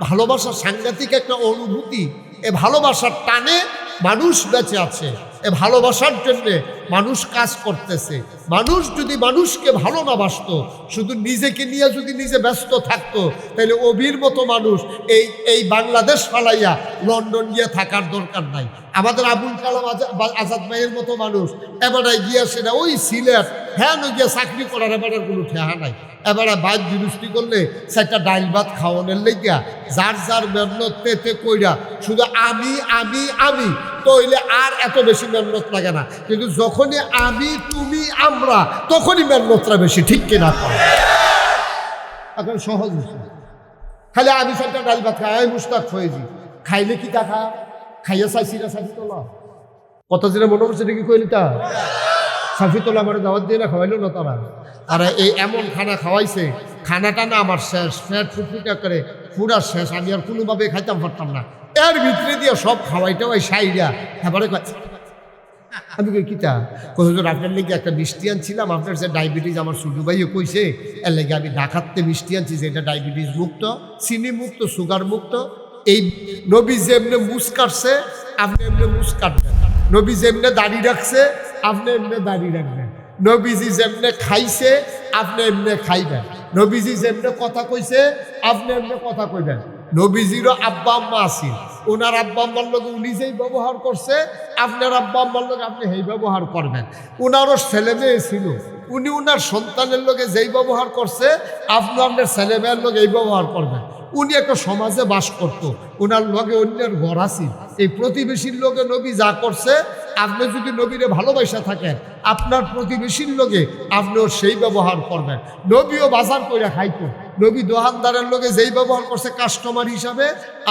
ভালোবাসা সাংঘাতিক একটা অনুভূতি। এ ভালোবাসার টানে মানুষ বেঁচে আছে, এ ভালোবাসার জন্যে মানুষ কাজ করতেছে। মানুষ যদি মানুষকে ভালো না বাসতো, শুধু নিজেকে নিয়ে যদি নিজে ব্যস্ত থাকতো, তাহলে অবির মতো মানুষ এই বাংলাদেশ ফালাইয়া লন্ডন গিয়ে থাকার দরকার নাই। আমাদের আবুল কালাম আজাদ ভাইয়ের মতো মানুষ এবারে গিয়া সেটা ওই সিলেট হ্যাঁ গিয়া চাকরি করার এবারে কোনো ঠেহা নাই। এবারে বাইক দুরুস্তি করলে সেটা ডাইল ভাত খাওয়ানোর লেগিয়া যার যার মেহনত পেতে কইরা শুধু আমি আমি আমি, তো হইলে আর এত বেশি মেহনত লাগে না। কিন্তু যখনই আমি তুমি আমরা, তখনই মেহনতটা বেশি, ঠিক কিনা? এখন সহজ খালি আমি সেটা ডাইল ভাত খাই, আমি মুস্তাক হয়েছি, খাইলে কি টাকা খাইয়া চাইছি না সাফি তোলা কত যেটা মনে করছে এটা কি কইলি তা সাফি তোলা আমার দাওয়াত দিয়ে না খাওয়াইলো না তারা। আর এই এমন খানা খাওয়াইছে, খানাটা না আমার শেষ, ফ্যাট ফুটফুটা করে পুরা শেষ, আমি আর কোনোভাবে খাইতাম পারতাম না। এর ভিতরে দিয়ে সব খাওয়াইটাও ওই সাইরা এবারে আমি কই কিতা হুজুর আপনার লেগে একটা মিষ্টি আনছিলাম, আপনার যে ডায়াবেটিস আমার ছোটো ভাইও কইছে, এর লেগে আমি ঢাকাতে মিষ্টি আনছি যে এটা ডায়াবেটিস মুক্ত, চিনি মুক্ত, সুগার মুক্ত। এই নবী যেমনে মুস কাটছে আপনি এমনি মুস কাটবেন, নবী যেমনে দাড়ি রাখছে আপনি এমনি দাড়ি রাখবেন, নবীজি যেমনে খাইছে আপনি এমনি খাইবেন, নবীজি যেমনে কথা কইছে আপনি এমনি কথা কইবেন। নবীজিরও আব্বা আম্মা আছেন, ওনার আব্বা আম্মার লোকে উনি যেই ব্যবহার করছে আপনার আব্বা আম্মার লোকে আপনি সেই ব্যবহার করবেন। ওনারও ছেলে মেয়ে ছিল, উনি ওনার সন্তানের লোকে যেই ব্যবহার করছে আপনি আপনার ছেলে মেয়ের লোকে এই ব্যবহার করবেন। উনি একটা সমাজে বাস করত, ওনার লগে অন্যের ঘর আছে, এই প্রতিবেশীর লোকে নবী যা করছে আপনি যদি নবীরে ভালোবাসা থাকেন আপনার প্রতিবেশীর লোকে আপনিও সেই ব্যবহার করবেন। নবীও বাজার করে খাইতো, নবী দোকানদারের লোকে যেই ব্যবহার করছে কাস্টমার হিসাবে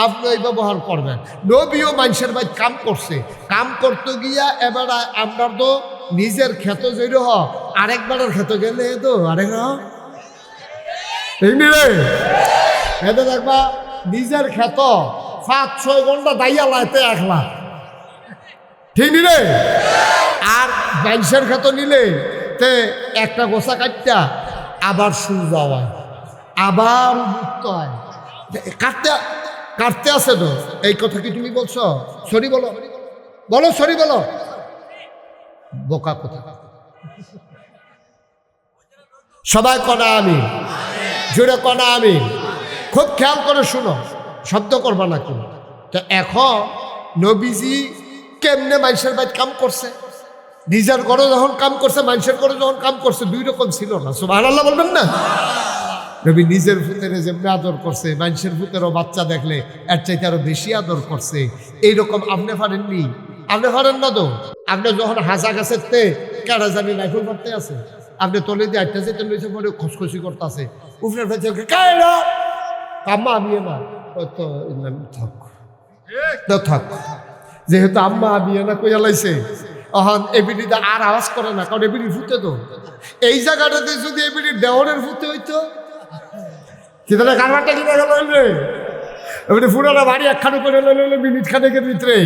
আপনিও এই ব্যবহার করবেন। নবীও মানুষের ভাই কাম করছে, কাম করতে গিয়া এবার আপনার তো নিজের ক্ষেত যেই হ আরেকবারের ক্ষেত গেলে তো আরেক এতে দেখবা নিজের ক্ষেত 5-6 ঘন্টা দাইয়া লাইতে 1 লাখ, ঠিক নি রে? আর বাইশের ক্ষেত নিলে তে একটা গোসা কাটটা আবার সূর্য হয়, আবার মুক্ত হয়, কাটতে কাটতে আছে তো। এই কথা কি তুমি বলছো? সরি বলো, বলো সরি বলো, বোকা কথা। সবাই কনা আমি, জোরে কনা আমি, খুব খেয়াল করে শুনো, শব্দ করবা না কেউ। তো এখন নবীজি কেমনে মানুষের বাইরে কাম করছে, নিজের ঘরে যখন কাম করছে মানুষের ঘরে যখন কাম করছে দুই রকম ছিল না। সুবহানাল্লাহ বলবেন না? নবী নিজের ভূতেরে যেমনি আদর করছে মানুষের ভূতেরও বাচ্চা দেখলে এর চাইতে আরো বেশি আদর করছে। এইরকম আপনি পারেননি? আপনি পারেন না তো? আপনি যখন হাজা গাছের তে কেডা জানি রাইফেল মারতে আছে, আপনি তলে দিয়ে আটটা যেতে লইছে পরে খসখসি করতে আছে, উপরে ফেলছে কায়রা আম্মা আমি না তো থাক থাক, যেহেতু আম্মা আমি না কইয়া লাইছে অহন এবিডিতে আর আওয়াজ করে না, কারণ এবিডি ফুটে তো। এই জায়গাটাতে যদি এবিডি দেওয়ারের ফুটে হইতো সেটা কারবারটা কিনে গেল রে, এবিডি ফুটাটা বাড়ি একখানে করে লইল মিনিট খানেকের ভিতরে।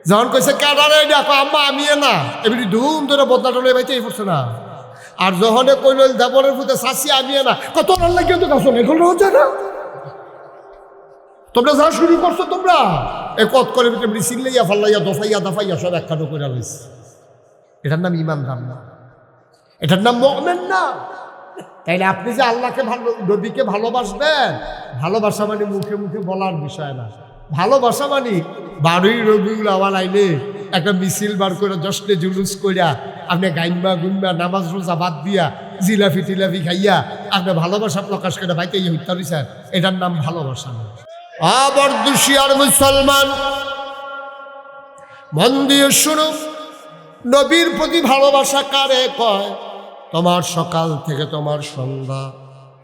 যখন কইছে কারারে দেখো আম্মা আমি না, এবিডি ধুম ধরে বদলা টলে বাইতে পড়ছে না। আর যখন কইল দেবরের ফুটে শাসি আমি না, কত লাগে তো কাছে এখন হচ্ছে না। তোমরা যা শুরু করছো তোমরা এ কত করে চিল্লাইয়া ফাল্লাইয়া দফাইয়া দাফাইয়া সব একখানো করে লইছে, এটার নাম ইমানদার না। এটার নাম মুমিন না? তাইলে আপনি যে আল্লাহকে ভালো, নবীকে ভালোবাসবেন, ভালোবাসা মানে মুখে মুখে বলার বিষয় না। ভালোবাসা মানে 12ই রবিউল আউয়াল আইলে একটা মিছিল বার করে জশ্নে জুলুস কইরা আপনি গাইম্বা গুম্বা নামাজ রোজা বাদ দিয়া জিলাফি টিলাফি খাইয়া আপনি ভালোবাসা প্রকাশ করে ভাইতে হত্যা দিচ্ছেন, এটার নাম ভালোবাসা না। আবার দুশিয়ার মুসলমান, মন দিয়ে শুনো, নবীর প্রতি ভালোবাসা কারে কয়? তোমার সকাল থেকে তোমার সন্ধ্যা,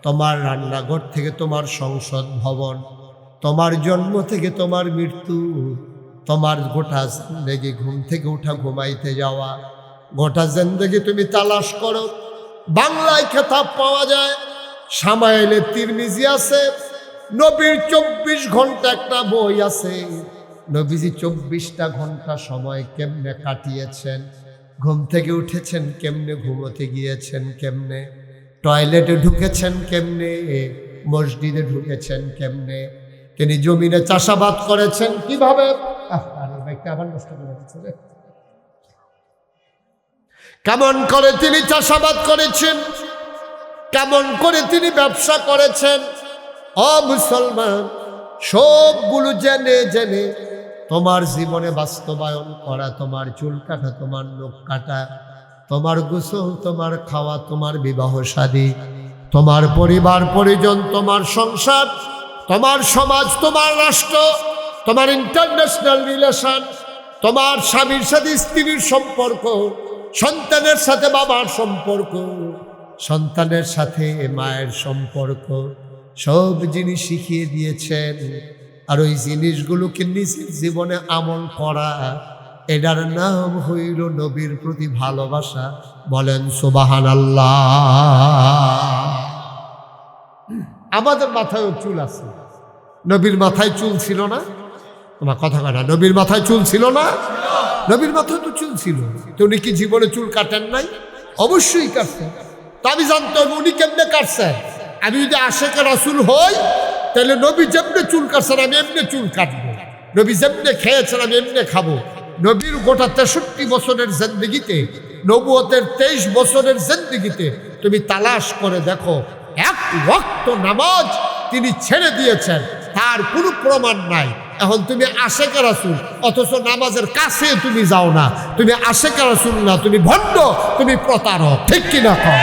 তোমার রান্নাঘর থেকে তোমার সংসদ ভবন, তোমার জন্ম থেকে তোমার মৃত্যু, তোমার গোটা জিন্দেগি, ঘুম থেকে উঠা ঘুমাইতে যাওয়া, গোটা জিন্দেগি তুমি তালাশ করো। বাংলায় খেতাব পাওয়া যায়, সামাইলে তিরমিজি আছে, নবীর 24 ঘন্টা একটা বই আছে। নবীজি 24টা ঘন্টা সময় কেমনে কাটিয়েছেন, ঘুম থেকে উঠেছেন কেমনে, ঘুমোতে গিয়েছেন কেমনে, টয়লেটে ঢুকেছেন কেমনে, মসজিদে ঢুকেছেন কেমনে, তিনি জমিনে চাষাবাদ করেছেন কিভাবে। আবার নষ্ট করে দিচ্ছে রে। কেমন করে তিনি চাষাবাদ করেছেন, কেমন করে তিনি ব্যবসা করেছেন। ও মুসলমান, সবগুলো জেনে জেনে তোমার জীবনে বাস্তবায়ন করা, তোমার চুল কাটা, তোমার নখ কাটা, তোমার গোসল, তোমার খাওয়া, তোমার বিবাহ শাদী, তোমার পরিবার পরিজন, তোমার সংসার, তোমার সমাজ, তোমার রাষ্ট্র, তোমার ইন্টারন্যাশনাল রিলেশন, তোমার স্বামীর সাথে স্ত্রীর সম্পর্ক, সন্তানের সাথে বাবার সম্পর্ক, সন্তানের সাথে মায়ের সম্পর্ক, সব জিনিস শিখিয়ে দিয়েছেন। আর ওই জিনিসগুলোকে নিজের জীবনে আমল করা, এটার নাম হইল নবীর প্রতি ভালোবাসা। বলেন সুবহানাল্লাহ। আমাদের মাথায়ও চুল আছে, নবীর মাথায় চুল ছিল না? তোমার কথা কয় না, নবীর মাথায় চুল ছিল না? নবীর মাথায় তো চুল ছিল, তো উনি কি জীবনে চুল কাটেন নাই? অবশ্যই কাটছেন। তা আমি জানতে হবে উনি কেমনে কাটছেন। আমি যদি আশেকে রাসূল হই, তাহলে নবী যেমনে চুল কাটছেন আমি এমনি চুল কাটবো, নবী যেমনে খেয়েছেন আমি এমনি খাবো। নবীর গোটা 63 বছরের জিন্দেগিতে, নবুয়তের 23 বছরের জিন্দেগিতে তুমি তালাশ করে দেখো, এক ওয়াক্ত নামাজ তিনি ছেড়ে দিয়েছেন, তার কোনো প্রমাণ নাই। এখন তুমি আশেকে রাসূল, অথচ নামাজের কাছে তুমি যাও না, তুমি আশেকে রাসূল না, তুমি ভণ্ড, তুমি প্রতারক। ঠিক কিনা কও?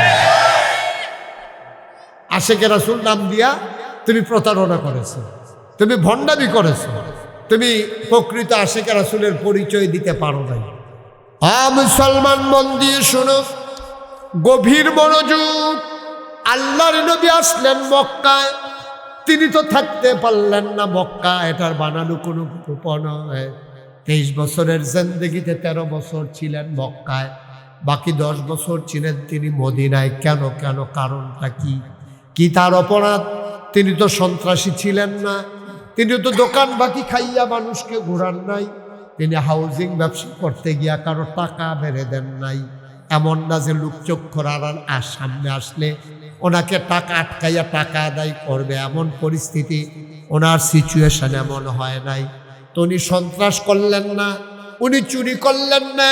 আশেকে রাসূল নাম দিয়া তুমি প্রতারণা করেছো, তুমি ভণ্ডামি করেছো, তুমি প্রকৃত আশেকে রাসূলের পরিচয় দিতে পারো নাই। মুসলমান, মন দিয়ে শোনো, গভীর মনোযোগ। আল্লাহর নবী আসলেন মক্কায়, তিনি তো থাকতে পারলেন না মক্কা, এটার বানানো কোনো গল্প নয়। 23 বছরের জিন্দেগিতে 13 বছর ছিলেন মক্কায়, বাকি 10 বছর ছিলেন তিনি মদিনায়। কেন কেন কারণটা কি? কি তার অপরাধ? তিনি তো সন্ত্রাসী ছিলেন না, তিনি তো দোকান বাকি খাইয়া মানুষকে ঘোরান নাই, তিনি হাউজিং ব্যবসা করতে গিয়া কারো টাকা মেরে দেন নাই। এমন না যে লোকচক্ষুর আড়াল সামনে আসলে ওনাকে টাকা আটকাইয়া টাকা আদায় করবে, এমন পরিস্থিতি ওনার সিচুয়েশন এমন হয় নাই। তো উনি সন্ত্রাস করলেন না, উনি চুরি করলেন না,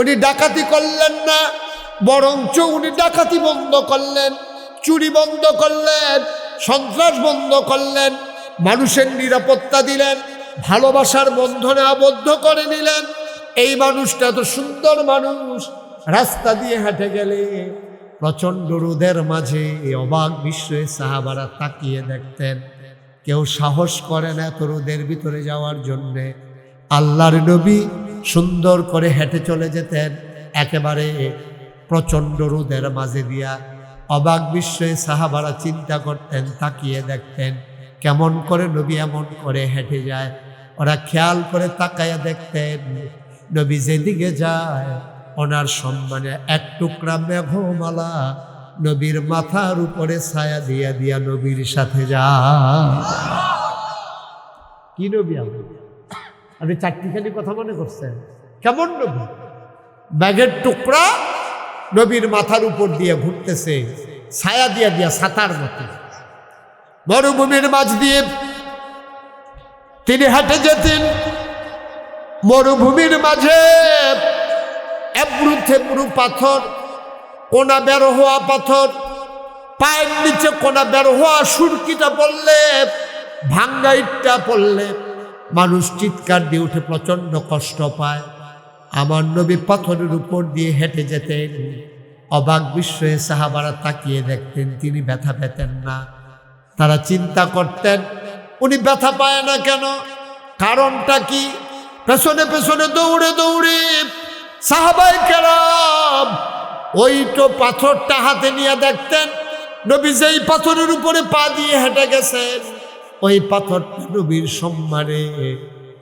উনি ডাকাতি করলেন না, বরঞ্চ উনি ডাকাতি বন্ধ করলেন, চুরি বন্ধ করলেন, সন্ত্রাস বন্ধ করলেন, মানুষের নিরাপত্তা দিলেন, ভালোবাসার বন্ধনে আবদ্ধ করে নিলেন। এই মানুষটা তো সুন্দর মানুষ, রাস্তা দিয়ে হেঁটে গেলে প্রচণ্ড রোদের মাঝে অবাক বিস্ময়ে সাহাবারা তাকিয়ে দেখতেন, কেউ সাহস করে না এত রোদের ভিতরে যাওয়ার জন্যে। আল্লাহর নবী সুন্দর করে হেঁটে চলে যেতেন একেবারে প্রচণ্ড রোদের মাঝে দিয়া। অবাক বিস্ময়ে সাহাবারা চিন্তা করতেন, তাকিয়ে দেখতেন কেমন করে নবী এমন করে হেঁটে যায়। ওরা খেয়াল করে তাকায়া দেখতেন নবী যেদিকে যায় ওনার সম্মানে এক টুকরা মেঘমালা নবীর মাথার উপরে ছায়া দিয়া দিয়া নবীর সাথে যায়। কি নবী? আপনি চারটিখানি কথা মনে করছেন? কেমন নবী? ব্যাগের টুকরা নবীর মাথার উপর দিয়ে ঘুরতেছে, ছায়া দিয়া দিয়া ছাতার মতো। মরুভূমির মাঝ দিয়ে তিনি হেঁটে যেতেন। মরুভূমির মাঝে এবড়ু থেবড়ু পাথর, কোনা বের হওয়া পাথর, পায়ের নিচে কোনা বের হওয়া সুরকিটা পড়লে, ভাঙ্গা ইটটা পড়লে মানুষ চিৎকার দিয়ে উঠে প্রচন্ড কষ্ট পায়। আমার নবী পাথরের উপর দিয়ে হেঁটে যেতেন, অবাক বিস্ময়ে সাহাবারা তাকিয়ে দেখতেন, তিনি ব্যথা পেতেন না। তারা চিন্তা করতেন উনি ব্যথা পায় না কেন, কারণটা কি? পেছনে পেছনে দৌড়ে দৌড়ে সাহাবায়ে কেরাম ওই তো পাথরটা হাতে নিয়ে দেখতেন নবী যেই পাথরের উপরে পা দিয়ে হেঁটে গেছেন, ওই পাথরটা নবীর সম্মানে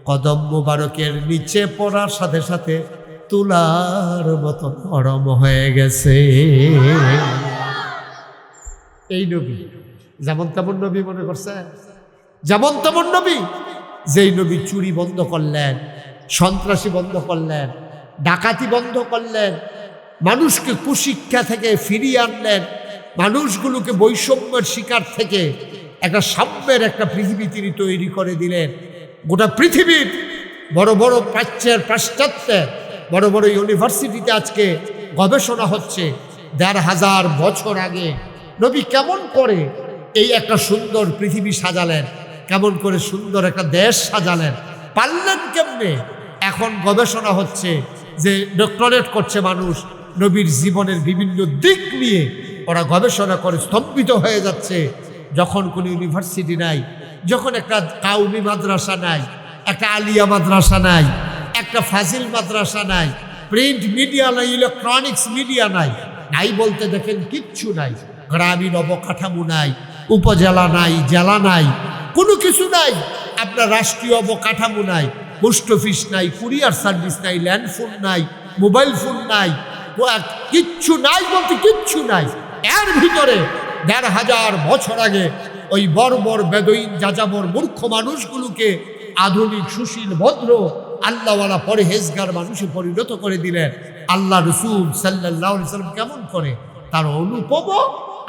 কদম মুবারকের নিচে পড়ার সাথে সাথে তুলার মতো নরম হয়ে গেছে। এই নবী যেমন তেমন নবী মনে করছে? যেমন তেমন নবী, যেই নবী চুরি বন্ধ করলেন, সন্ত্রাসী বন্ধ করলেন, ডাকাতি বন্ধ করলেন, মানুষকে কুশিক্ষা থেকে ফিরিয়ে আনলেন, মানুষগুলোকে বৈষম্যের শিকার থেকে একটা সাম্যের একটা পৃথিবী তিনি তৈরি করে দিলেন। গোটা পৃথিবীর বড় বড় প্রাচ্যের পাশ্চাত্যের বড় বড় ইউনিভার্সিটিতে আজকে গবেষণা হচ্ছে ১৫০০ বছর আগে নবী কেমন করে এই একটা সুন্দর পৃথিবী সাজালেন, কেমন করে সুন্দর একটা দেশ সাজালেন, পারলেন কেমনে? এখন গবেষণা হচ্ছে যে ডক্টরেট করছে মানুষ নবীর জীবনের বিভিন্ন দিক নিয়ে, ওরা গবেষণা করে স্তম্ভিত হয়ে যাচ্ছে। যখন কোনো ইউনিভার্সিটি নাই, যখন একটা কাউমি মাদ্রাসা নাই, একটা আলিয়া মাদ্রাসা নাই, একটা ফাজিল মাদ্রাসা নাই, প্রিন্ট মিডিয়া নাই, ইলেকট্রনিক্স মিডিয়া নাই, নাই বলতে দেখেন কিচ্ছু নাই, গ্রামীণ অবকাঠামো নাই, উপজেলা নাই, জেলা নাই, কোনো কিছু নাই, আপনার রাষ্ট্রীয় অবকাঠামো নাই, পোস্ট অফিস নাই, কুরিয়ার সার্ভিস নাই, ল্যান্ড ফোন নাই, মোবাইল ফোন নাই, কিচ্ছু নাই বলতে কিচ্ছু নাই। এর ভিতরে ১৫০০ বছর আগে ওই বর্বর বেদুইন যাযাবর মূর্খ মানুষগুলোকে আধুনিক সুশীল ভদ্র আল্লাহওয়ালা পরহেজগার মানুষে পরিণত করে দিলেন। আল্লাহ রসুল সাল্লাল্লাহু আলাইহি ওয়াসাল্লাম কেমন করে তার অনুপম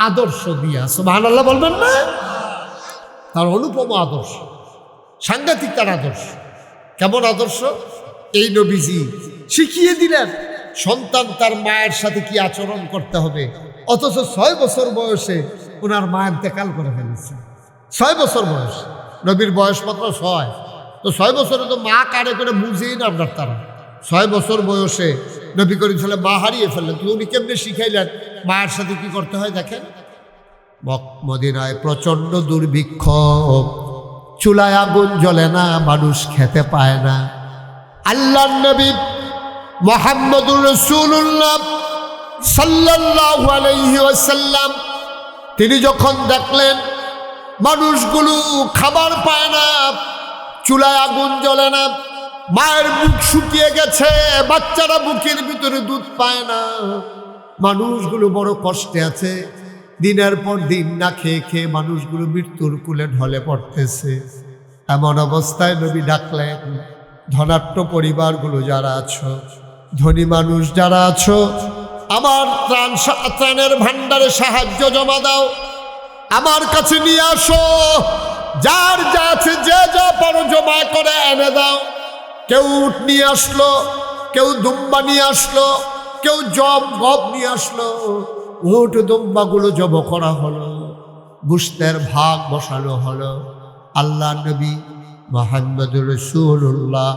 আদর্শ দিয়া, সুবহানাল্লাহ বলবেন না? তার অনুপম আদর্শ, সাংঘাতিক তার আদর্শ। কেমন আদর্শ? এই নবীজি শিখিয়ে দিলেন সন্তান তার মায়ের সাথে কি আচরণ করতে হবে। অথচ ৬ বছর বয়সে ওনার মা ইন্তেকাল করে ফেলেছে। ৬ বছর বয়স, নবীর বয়স মাত্র ৬। তো ৬ বছরে তো মা কারে করে বুঝেই না আপনার তারা। ৬ বছর বয়সে নবী করিম সাল্লাল্লাহু আলাইহি ওয়াসাল্লাম মা হারিয়ে ফেললেন। তো উনি কেমনি শিখাইলেন মায়ের সাথে কি করতে হয়? দেখেন, মদিনায় প্রচণ্ড দুর্ভিক্ষ, চুলায় আগুন জ্বলে না, মানুষ খেতে পায় না। আল্লাহর নবী মুহাম্মদুর রাসূলুল্লাহ সাল্লাল্লাহু আলাইহি ওয়াসাল্লাম তিনি যখন দেখলেন মানুষগুলো খাবার পায় না, চুলায় আগুন জ্বলে না, মায়ের বুক শুকিয়ে গেছে, বাচ্চারা বুকের ভিতরে দুধ পায় না, মানুষগুলো বড় কষ্টে আছে, দিনের পর দিন না খেয়ে খেয়ে মানুষগুলো মৃত্যুর কুলে ঢলে পড়তেছে। এমন অবস্থায় নবী ডাকলেন, ধনাঢ্য পরিবারগুলো যারা আছো, ধনী মানুষ যারা আছো, আমার ত্রাণের ভান্ডারে সাহায্য জমা দাও, আমার কাছে নিয়ে আসো, যার যা আছে যে যা পারো জমা করে এনে দাও। কেউ উট নিয়ে আসলো, কেউ দুম্বা নিয়ে আসলো, কেউ গব নিয়ে আসলো। উট দুম্বাগুলো জব করা হলো, গোশতের ভাগ বসানো হলো। আল্লাহ নবী মুহাম্মদুর রাসূলুল্লাহ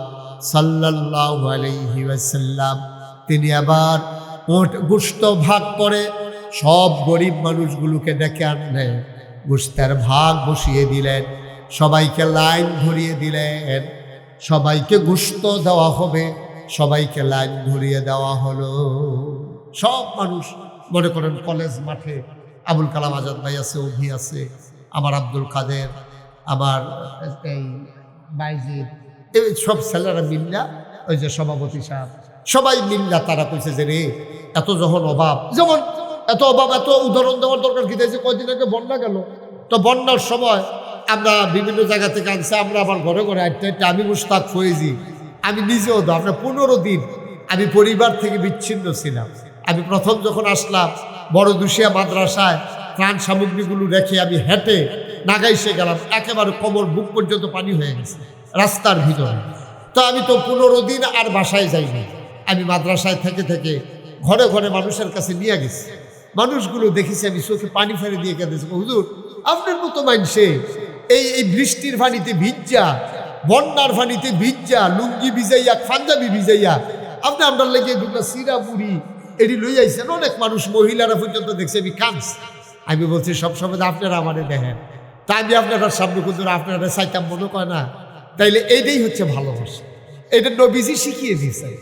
সাল্লাল্লাহু আলাইহি ওয়াসাল্লাম তিনি আবার গোশত ভাগ করে সব গরিব মানুষগুলোকে ডেকে আনলেন, গোশতের ভাগ বসিয়ে দিলেন, সবাইকে লাইন ধরিয়ে দিলেন, সবাইকে গোশত দেওয়া হবে, সবাইকে লাইন ধরিয়ে দেওয়া হলো। সব মানুষ মনে করেন কলেজ মাঠে আবুল কালাম আজাদ ভাই আছে, অভি আছে, আমার আব্দুল কাদের, আমার এই বাইজিদ, এই সব ছেলেরা মিল্লা, ওই যে সভাপতি সাহেব, সবাই মিল্লা তারা কইছে যে রে এত যখন অভাব, যেমন এত অভাব, এত উদাহরণ দেওয়ার দরকার কি? যে কয়দিন আগে বন্যা গেল, তো বন্যার সময় আমরা বিভিন্ন জায়গা থেকে আনছি, আমরা আবার ঘরে ঘরে আটটা আমি মুশতাক ফয়েজি, আমি নিজেও তো আপনার 15 দিন আমি পরিবার থেকে বিচ্ছিন্ন ছিলাম। আমি প্রথম যখন আসলাম বড় দুশিয়া মাদ্রাসায় ত্রাণ সামগ্রীগুলো রেখে আমি হেঁটে নাগাইশে গেলাম, একেবারে কোমর বুক পর্যন্ত পানি হয়ে গেছে রাস্তার ভিতরে। তো আমি তো 15 দিন আর বাসায় যাইনি, আমি মাদ্রাসায় থেকে থেকে ঘরে ঘরে মানুষের কাছে নিয়ে গেছে। মানুষগুলো দেখেছি আমি চোখে পানি ফেলে দিয়ে কেঁদেছে, হুজুর আপনার মতো মানুষে এই বৃষ্টির পানিতে ভিজা, বন্যার পানিতে ভিজা, লুঙ্গি ভিজাইয়া, পাঞ্জাবি ভিজাইয়া আপনি আমরা লেগে দুটা সিরা বুড়ি এটি লই আইছেন। অনেক মানুষ মহিলারা পর্যন্ত দেখছে আমি কাঁদছি। আমি বলছি সবসময় আপনারা আমাদের দেখেন, তা আমি আপনার সামনে কিন্তু আপনারা চাইতাম মনে করে না। তাইলে এইটাই হচ্ছে ভালোবাসা। এটা নবীজি শিখিয়ে দিয়েছেন।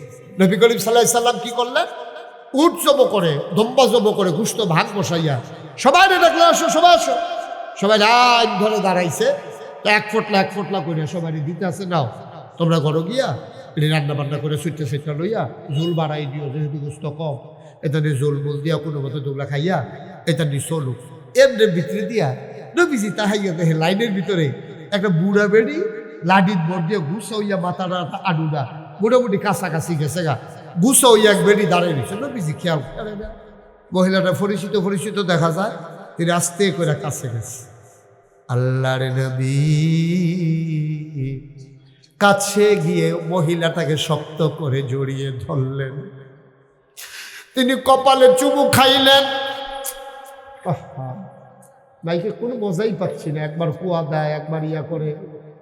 নবী করিম সাল্লাল্লাহু আলাইহি সাল্লাম কি করলেন? উট জব করে, দম্বা জব করে, গুস্ত ভাগ বসাইয়া সবাই ডাকলে আসো, সবাই আসো। সবাই লাইন ধরে দাঁড়াইছে, এক ফোটলা করে সবাই দিতে আছে, নাও তোমরা ঘরে গিয়া এটি রান্না বান্না করে সুইটটা সুইটটা লইয়া ঝোল বাড়াই দিও, যেহেতু গুস্ত কম এটা নিয়ে ঝোল মোল দিয়া কোনো মতো দুগলা খাইয়া এটা নিয়ে চলুক। এমনের ভিতরে দিয়া নবীজি তাহাইয়া দেখে লাইনের ভিতরে একটা বুড়া বেড়ি লাডির বর দিয়ে গুছা হইয়া মাথাটা আডুডা মোটামুটি কাছাকাছি গেছে গা, গুছা হইয়া এক বেড়ি দাঁড়িয়ে দিচ্ছে। নবীজি খেয়াল করে না, মহিলাটা পরিচিত দেখা যায়, তিনি আস্তে করে কাছে গেছে। আল্লাহর নবী কাছে গিয়ে মহিলাটাকে শক্ত করে জড়িয়ে ধরলেন, তিনি কপালে চুমু খাইলেন। মাইকে কোনো মজাই পাচ্ছি না, একবার কুয়া দেয়, একবার ইয়া করে।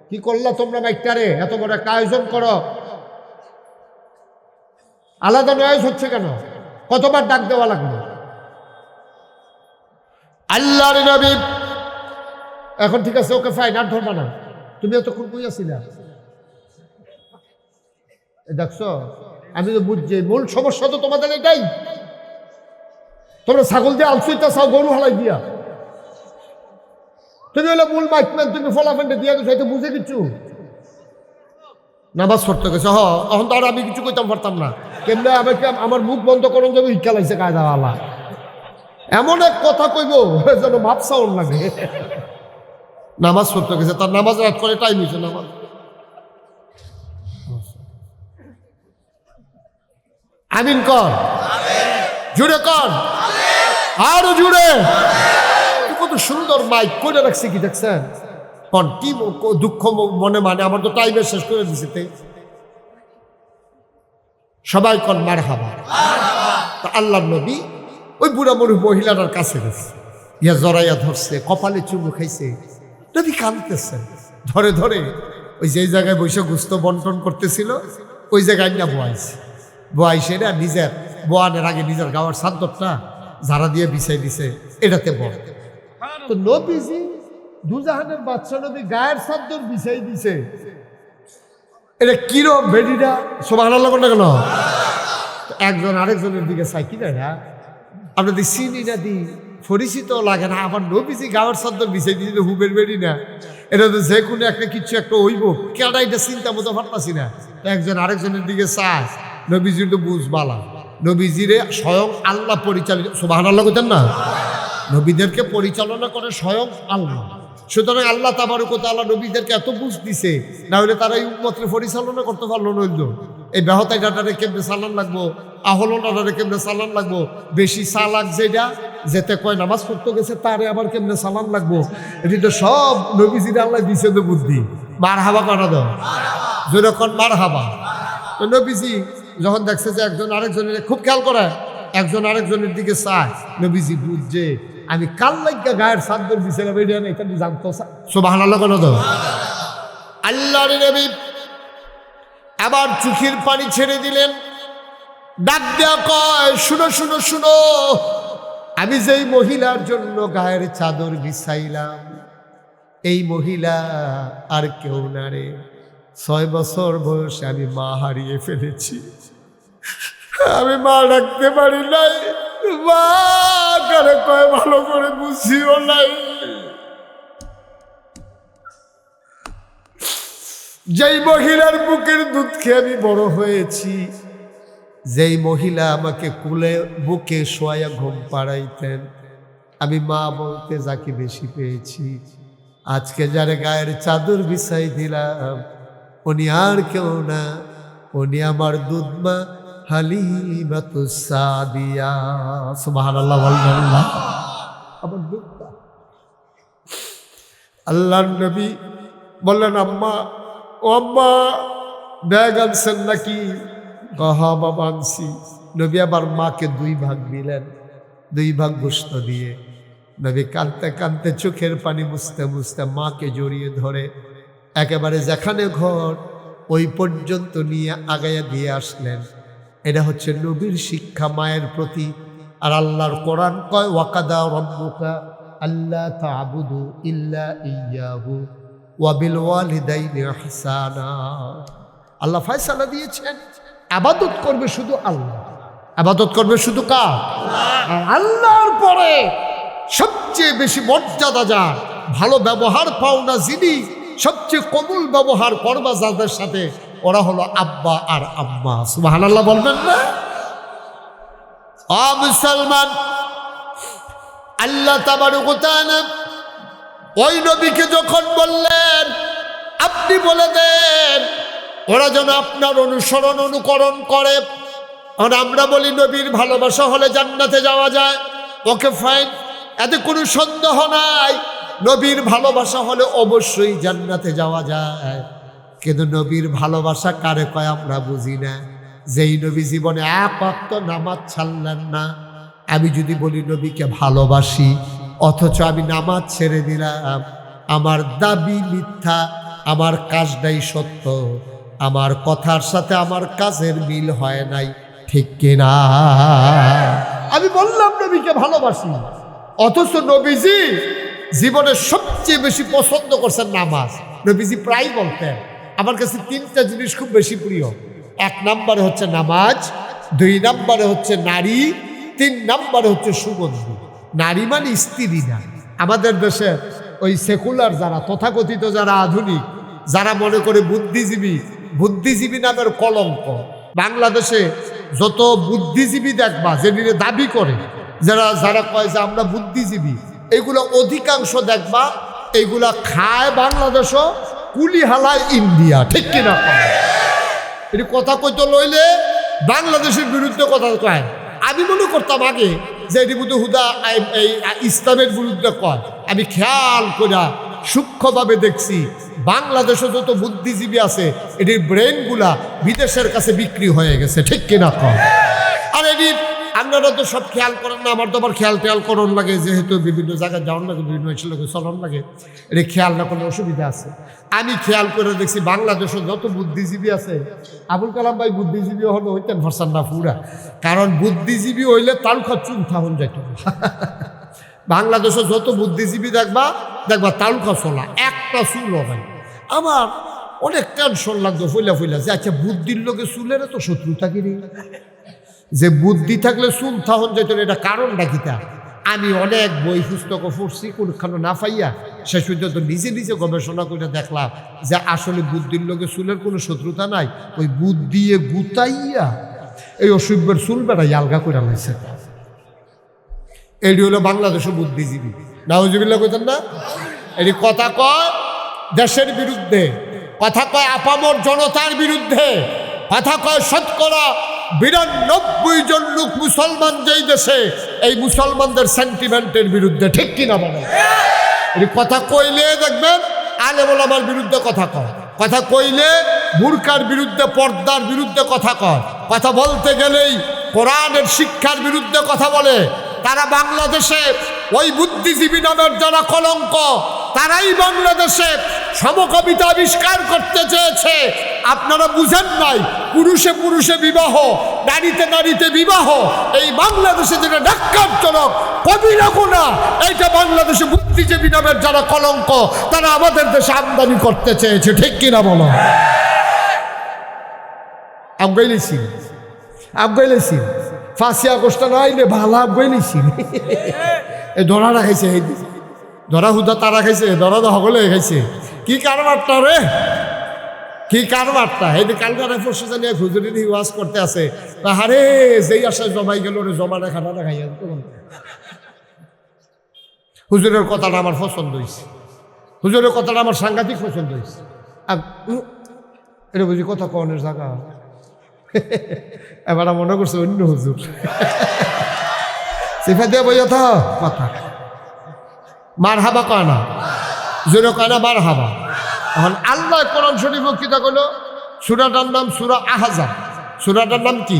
কি করলা তোমরা মাইকটারে? এত বড় একটা আয়োজন করো, আলাদা নয়েজ হচ্ছে কেন? কতবার ডাক দেওয়া লাগলো? আল্লাহর নবী এখন ঠিক আছে, ওকে ফাইন, আর ধরবা না। তুমি এতক্ষণ কই আছিলা? দেখছো, আমি তো বুঝছি মূল সমস্যা তো তোমাদের এটাই। তোমরা ছাগল দিয়ে আলসুইতা চাও, গরু হালাই দিয়া। তুমি হলো মূল মাইকম্যান, তুমি ফলাফেন্ডে দিয়া গেছো, হয়তো বুঝে কিছু নামাজ পড়তে গেছো। এখন তো আর আমি কিছু কইতাম পারতাম না। কেমনে আমাকে আমার মুখ বন্ধ করুন যাবে, ইচ্ছা লাগছে কায়দাওয়ালা এমন এক কথা কইব যেন মাপ সাউন্ড লাগে। নামাজ পড়তে গেছে, তার নামাজ রাত করে টাইম হয়েছে নামাজ। আমিন কর, জুড়ে কর, আরো জুড়ে। কত সুন্দর মাইক করে রাখছে, কি দেখছেন? কন কি দুঃখ মনে, মানে আমার তো টাইমে শেষ করে দিছে। সবাই কন মারহাবা। তা আল্লাহর নবী ওই বুড়া বুড়ি মহিলাটার কাছে গেছে, ইয়া জড়াইয়া ধরছে, কপালে চুমু খাইছে। নবী কাঁদতেছেন, ধরে ধরে ওই যে জায়গায় বসে গুস্ত বন্টন করতেছিল ওই জায়গায় না বোয়াইছে না, নিজের বোয়ানের আগে নিজের গাওয়ার চাদরটা ঝাড়া দিয়ে বিছাই দিছে, এটাতে বল। তো নবীজি দুজাহানের বাদশা নবী গায়ের চাদর বিছাই দিছে। এটা কিরম বেডিটা, সুবহানাল্লাহ কোনটা কেন? একজন আরেকজনের দিকে চাই, কি না আপনাদের চিনি না দি পরিচিত লাগে না, আমার নবীজি গাওয়ার চাদর বিছাই দিয়েছে, হুবের বেডি না, এটা তো যে কোনো একটা কিছু একটা হইব, কেডা এটা চিন্তা মতো পারতাছি না। একজন আরেকজনের দিকে চায়, নবীজির তো বুঝ বালা, নবীজিরে স্বয়ং আল্লাহ পরিচালিত, সুবহানাল্লাহ কইতেন না? নবীদেরকে পরিচালনা করে স্বয়ং আল্লাহ। সুতরাং আল্লাহ তাবারক ওয়া তাআলা নবীদেরকে এত বুঝ দিছে, না হলে তারা এই উম্মতকে পরিচালনা করতে পারলো নইল। এই বেহতাই ডাটারে কেমনে চালান লাগবো, আহলন ডাটারে কেমনে চালান লাগবো, বেশি চালাক যেটা যেতে কয় নামাজ পড়তে গেছে তারে আবার কেমনে চালান লাগবো, এটি তো সব নবীজির আল্লাহ দিছে তো বুদ্ধি। মার হাবা করা দাও, যেরকম মার হাবা। তো নবীজি যখন দেখছে যে একজন আরেকজনের খুব খেয়াল করে, একজন আরেকজনের দিকে চায়, নবীজি বুঝছে আমি কাল লাগিয়া গায়ের চাদর বিছাইলাম, এটা না, এটা জানতো। সুবহানাল্লাহ কেন দাও? আল্লাহর নবী আবার চোখের পানি ছেড়ে দিলেন, ডাক দেয়া কয়, শুনো শুনো শুনো, আমি যেই মহিলার জন্য গায়ের চাদর বিছাইলাম এই মহিলা আর কেউ না রে। 6 বছর বয়সে আমি মা হারিয়ে ফেলেছি, আমি মা রাখতে পারি নাই, মা কারে কয় ভালো করে বুঝিও নাই। যেই মহিলার বুকের দুধ খেয়ে আমি বড় হয়েছি, যেই মহিলা আমাকে কুলে বুকে শোয়া ঘুম পাড়াইতেন, আমি মা বলতে যাকে বেশি পেয়েছি, আজকে যারে গায়ের চাদর বিছাই দিলাম উনি আর কেউ না, উনি আমার দুধ মা হালিমাতুস সাদিয়া। সুবহানাল্লাহ বলবেন না? আমার দুধ মা। আল্লাহর নবী বললেন, আম্মা ও আম্মা ব্যাগ আনছেন নাকি? হা বাবা আনছি। নবী আবার মাকে 2 ভাগ দিলেন, 2 ভাগ গোশত দিয়ে। নবী কাঁদতে কাঁদতে চোখের পানি মুছতে মুছতে মাকে জড়িয়ে ধরে একেবারে যেখানে ঘর ওই পর্যন্ত নিয়ে আগাইয়া দিয়ে আসলেন। এটা হচ্ছে নবীর শিক্ষা মায়ের প্রতি। আর আল্লাহর কোরআন কয়, ওয়াকাদা রাব্বুকা আল্লা তা'বুদু ইল্লা ইয়্যাহু ওয়া বিল ওয়ালিদাইনি ইহসানা। আল্লাহ ফয়সালা দিয়েছেন ইবাদত করবে শুধু আল্লাহ। ইবাদত করবে শুধু কার? আল্লাহর পরে সবচেয়ে বেশি মর্যাদা যার, ভালো ব্যবহার পাওনা যিনি, সবচেয়ে কবুল ব্যবহার করবা যাদের সাথে, ওরা হলো আব্বা আর আম্মা। সুবহানাল্লাহ বলবেন না? মুসলমান, আল্লাহ তাবারক ওয়া তাআলা ওই নবীকে যখন বললেন আপনি বলে দেন ওরা যেন আপনার অনুসরণ অনুকরণ করে। আর আমরা বলি নবীর ভালোবাসা হলে জান্নাতে যাওয়া যায়। ওকে ফাইন, এতে কোনো সন্দেহ নাই, নবীর ভালোবাসা হলে অবশ্যই জান্নাতে যাওয়া যায়। কিন্তু নবীর ভালোবাসা কারে কয় আমরা বুঝি না। যেই নবী জীবনে 1 ওয়াক্ত নামাজ ছাড়লেন না। আমি যদি বলি নবীকে ভালোবাসি অথচ আমি নামাজ ছেড়ে দিলাম, আমার দাবি মিথ্যা, আমার কাজটাই সত্য, আমার কথার সাথে আমার কাজের মিল হয় নাই, ঠিক কিনা? আমি বললাম নবীকে ভালোবাসি অথচ নবীজি জীবনে সবচেয়ে বেশি পছন্দ করছেন নামাজ। নবীজি প্রায় বলতেন আমার কাছে 3টা জিনিস খুব বেশি প্রিয়। 1 নম্বরে হচ্ছে নামাজ, 2 নম্বরে হচ্ছে নারী, 3 নম্বরে হচ্ছে সুগন্ধি। নারী মানে স্ত্রী না। আমাদের দেশে ওই সেকুলার যারা, তথাকথিত যারা আধুনিক, যারা মনে করে বুদ্ধিজীবী নামের কলঙ্ক। বাংলাদেশে যত বুদ্ধিজীবী দেখবা, যেদিনে দাবি করে, যারা কয় যে আমরা বুদ্ধিজীবী, এইগুলো অধিকাংশ দেখবা এইগুলা খায় বাংলাদেশও, কুলি হালায় ইন্ডিয়া, ঠিক কিনা? এটি কথা কইতে লইলে বাংলাদেশের বিরুদ্ধে কথা কয়। আমি মনে করতাম আগে যে এটি বুধ হুদা এই ইসলামের বিরুদ্ধে কয়। আমি খেয়াল করে সূক্ষ্মভাবে দেখছি বাংলাদেশে যত বুদ্ধিজীবী আছে এটির ব্রেনগুলা বিদেশের কাছে বিক্রি হয়ে গেছে, ঠিক কিনা কয়? আর এটি আপনারা তো সব খেয়াল করেন না, আমার তো আবার খেয়াল করন লাগে, যেহেতু বিভিন্ন জায়গায় যাওয়ার লাগে, বিভিন্ন লোকের চলন লাগে, এটি খেয়াল না করলে অসুবিধা আছে। আমি খেয়াল করে দেখছি বাংলাদেশে যত বুদ্ধিজীবী আছে, আবুল কালাম ভাই বুদ্ধিজীবী হলে হইতেন ফরসান না পুরা, কারণ বুদ্ধিজীবী হইলে তালুকা চুন থাকুন যাইত। বাংলাদেশে যত বুদ্ধিজীবী দেখবা তালুকা চলা, একটা চুল হয়। আমার অনেক টেনশন লাগতো ফুইলা যে আচ্ছা বুদ্ধির লোকে চুলের তো শত্রুতা কিনি, যে বুদ্ধি থাকলে চুল থাকুন যাইত, এটা কারণটা কিতা? আমি অনেক বই পুস্তক পড়ছি, কোনখানে না পাইয়া শেষ পর্যন্ত নিজে গবেষণা করে দেখলাম যে আসলে বুদ্ধির লোকে চুলের কোনো শত্রুতা নাই, ওই বুদ্ধিয়ে গুতাইয়া এই অসভ্যের চুল বেড়াই আলগা করে লাইছে। এটি হলো বাংলাদেশের বুদ্ধিজীবী। নাউজুবিল্লাহ কইতেন না? এটি কথা কয় দেশের বিরুদ্ধে, কথা কয় আপামর জনতার বিরুদ্ধে, কথা কয় 92% জন লোক মুসলমান যেই দেশে, এই মুসলমানদের সেন্টিমেন্টের বিরুদ্ধে, ঠিক কিনা বলে? এই কথা কইলে দেখবেন আলেম ওলামার বিরুদ্ধে কথা কয়, কথা কইলে বুরকার বিরুদ্ধে, পর্দার বিরুদ্ধে কথা কয়, কথা বলতে গেলেই কোরআনের শিক্ষার বিরুদ্ধে কথা বলে। তারা বাংলাদেশে ওই বুদ্ধিজীবী নামের যারা কলঙ্ক, তারাই বাংলাদেশে সমকবিতা আবিষ্কার করতে চেয়েছে। আপনারা বুঝেন নাই, পুরুষে পুরুষে বিবাহ, নারীতে নারীতে বিবাহ, এই বাংলাদেশে যেটা ন্যাক্কারজনক কবিরা গুনাহ, এইটা বাংলাদেশে বুদ্ধিজীবী নামের যারা কলঙ্ক, তারা আমাদের দেশে আমদানি করতে চেয়েছে, ঠিক কিনা বলো? আফগাইলেছি 5 আগস্ট নাইলে ভালো আফগাইলেছি। এই ধরা রাখাইছে, এই ধরা হুদা তারা খাইছে, ধরা তো সকলে খাইছে। কি কারবারটা রে, কি কারবারটা! এই যে কালকারে পরশু জানিয়ে হুজুরি ওয়াজ করতে আছে, আরে যেই আশায় জমাই গেল রে, জমাটা খাটাটা খাইয়া। হুজুরের কথাটা আমার পছন্দ হয়েছে, হুজুরের কথাটা আমার সাংঘাতিক পছন্দ হয়েছে। এটা বুঝি কথা কনের জায়গা, এবার মনে করছে অন্য হুজুর সিফা দিয়ে বইয়া থা কথা মার হাবা কয় না, জোরে কয় না মার হাবা। এখন আল্লাহ কোরআন শরীফ কিতা কইল, সূরাটার নাম সূরা আহজাব। সূরাটার নাম কি?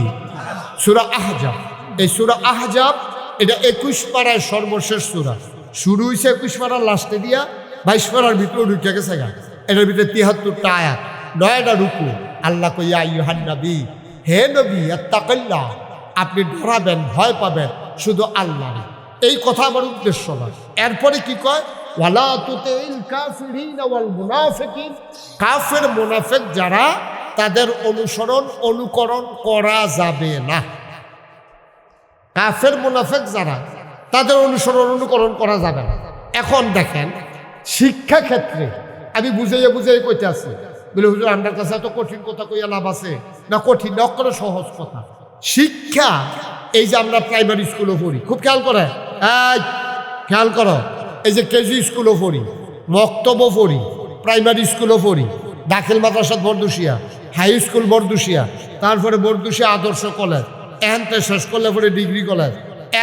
সূরা আহজাব। এই সূরা আহজাব এটা 21 পারার সর্বশেষ সূরা। শুরু হয়েছে 21 পারার লাস্টে দিয়া 22 পারার ভিতরে ঢুকে গেছে গা। এটার ভিতরে 73টা আয়াত, 9টা রুকু। আল্লাহ কই ইয়া আইয়ুহান নবী, হে নবী ইত্তাকিল্লাহ, আপনি ডরাবেন, ভয় পাবেন শুধু আল্লাহর। এই কথা আমার উদ্দেশ্য না। এরপরে কি কয়, ওয়ালা তুতিল কাফিরিন ওয়াল মুনাফিকিন, কাফের মুনাফিক যারা তাদের অনুকরণ করা যাবে না। কাফের মুনাফিক যারা তাদের অনুকরণ করা যাবে না। এখন দেখেন শিক্ষা ক্ষেত্রে আমি বুঝাইয়া কইতে আছি, বলে হুজুর আমার কাছে এত কঠিন কথা কইয়া লাভ আছে না? কঠিন না, করে সহজ কথা। শিক্ষা এই যে আমরা প্রাইমারি স্কুলে পড়ি, খুব খেয়াল করে, খেয়াল করো, এই যে কেজি স্কুলও পড়ি, মক্তবও পড়ি, প্রাইমারি স্কুলও পড়ি, দাখিল মাদ্রাসা বরদুশিয়া, হাই স্কুল বরদুশিয়া, তারপরে বরদুশিয়া আদর্শ কলেজ, এনতে শেষ করলে পরে ডিগ্রি কলেজ,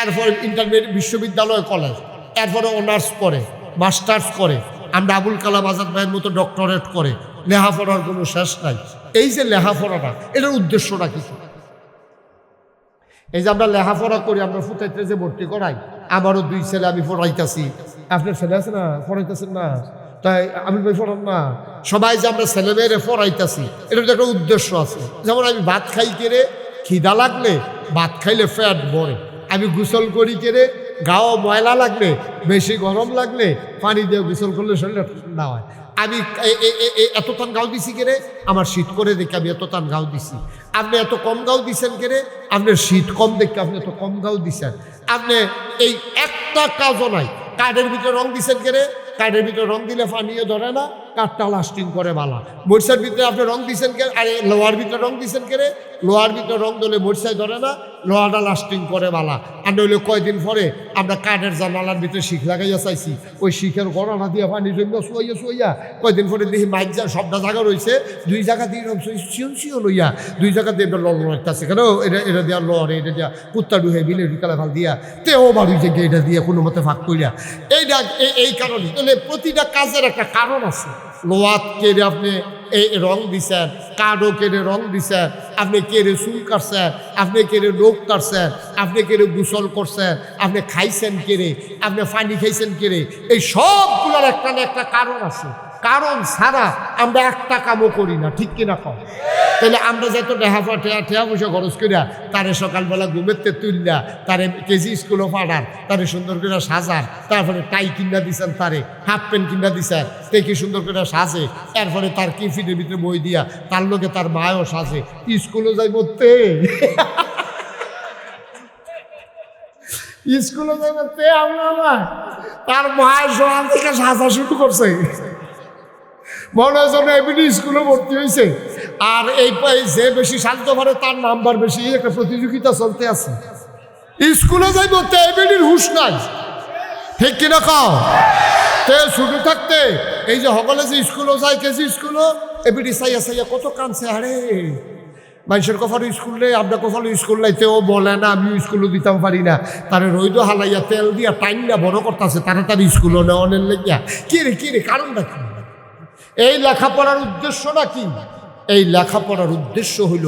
এরপরে ইন্টারমিডিয়েট বিশ্ববিদ্যালয় কলেজ, এরপরে অনার্স করে, মাস্টার্স করে, আমরা আবুল কালাম আজাদ ভাইয়ের মতো ডক্টরেট করে, লেখাপড়ার কোনো শেষ নাই। এই যে লেখাপড়াটা, এটার উদ্দেশ্যটা কিছু। এই যে আমরা লেখাপড়া করি, আমরা ফুটাইতে যে ভর্তি করাই, আমারও 2 ছেলে আমি পড়াইতেছি, আপনার ছেলে আছে না, পড়াইতেছেন না, তাই আমি ভাই পড়ান না, সবাই যে আমরা ছেলে মেয়েরে পড়াইতেছি, এটার একটা উদ্দেশ্য আছে। যেমন আমি ভাত খাই কেড়ে, খিদা লাগলে ভাত খাইলে ফ্যাট বড়ে, আমি গোসল করি কেড়ে, গাও ময়লা লাগলে, বেশি গরম লাগলে পানি দিয়ে গোসল করলে শরীরটা ঠান্ডা হয়। আমি এত টান গাও দিছি কেড়ে, আমার শীত করে দেখে আমি এত টান গাও দিছি। আপনি এত কম গাও দিছেন কেড়ে, আপনার শীত কম দেখে আপনি এত কম গাও দিছেন। আপনি এই একটা কাজও নাই, কাঠের ভিতরে রং দিছেন কেড়ে, কাঠের ভিতরে রং দিলে পানিও ধরে না, কাঠটা লাস্টিং করে বালা। মরিচার ভিতরে আপনি রং দিছেন কে, আরে লোহার ভিতরে রং দিছেন কেড়ে, লোহার ভিতরে রং দিলে মরিচাই ধরে না, লোহাটা লাস্টিং করে বালা। আর নইলে কয়দিন পরে আমরা কাঠের জানালার ভিতরে শিখ লাগাইয়া চাইছি, ওই শিখের গড়ানা দিয়ে পানি জন্য শুয়াইয়া কয়দিন পরে দেখি মাইক যা সবটা জায়গা রয়েছে, 2 জায়গা দিয়ে শিও লইয়া 2 জায়গা দিয়ে লড়াইতেছে কেন, এটা দেওয়া লড়ে, এটা দেওয়া কুত্তা ডুহে বিলে ঢুকালে ভাল দিয়া তেও বাড়ি যে এটা দিয়ে কোনো মতে ভাগ করিয়া, এইটা এই কারণে। তাহলে প্রতিটা কাজের একটা কারণ আছে। লোহাত কেড়ে আপনি এই রং দিছেন, কাঠও কেড়ে রং দিছেন, আপনি কেড়ে চুল কাটছেন, আপনি কেড়ে নখ কাটছেন, আপনি কেড়ে গোসল করছেন, আপনি খাইছেন কেড়ে, আপনি পানি খাইছেন কেড়ে, এই সবগুলোর একটা না একটা কারণ আছে। কারণ ছাড়া আমরা একটা কামও করি না, ঠিক কিনা কম? তাহলে আমরা যত ঠেয়া পয়সা খরচ করিয়া তারে সকালবেলা ঘুমেতে তুললা, তারে কেজি স্কুলও পাঠান, তারে সুন্দর করে সাজার, তারপরে টাই কিনা দিছেন, তারে হাফ প্যান্ট কিনা দিছেন, তে কি সুন্দর করে সাজে, এরপরে তার টিফিনের ভিতরে বই দিয়া, তার লোকে তার মায়ও সাজে, স্কুলও যাই বলতে স্কুলে যাইতে আমরা তার মায়ের সকাল থেকে সাজা শুরু করছে, মনে হয় এমনি স্কুলে ভর্তি হয়েছে। আর এই যে বেশি সাজতে পারে তার নাম্বার বেশি, একটা প্রতিযোগিতা চলতে আছে। স্কুলে যাইব তে এমনির হুশ নাই, ঠিক কিনা কাও? তে শুরু থাকতে এই যে সকলে যে স্কুলও যায়, কেজি স্কুলও এমনি চাইয়া কত কানছে, আরে মানুষের কফারও স্কুল নেই, আপনার কফারও স্কুল নাই, তেও বলে না আমিও স্কুলও দিতাম পারি না, তারে রইদ হালাইয়া তেল দিয়া টাইম না বড় করতেছে, তার স্কুলও নেওয়ানের লেগিয়া। কি রে কারণটা কি? এই লেখাপড়ার উদ্দেশ্যটা কি? এই লেখাপড়ার উদ্দেশ্য হইল,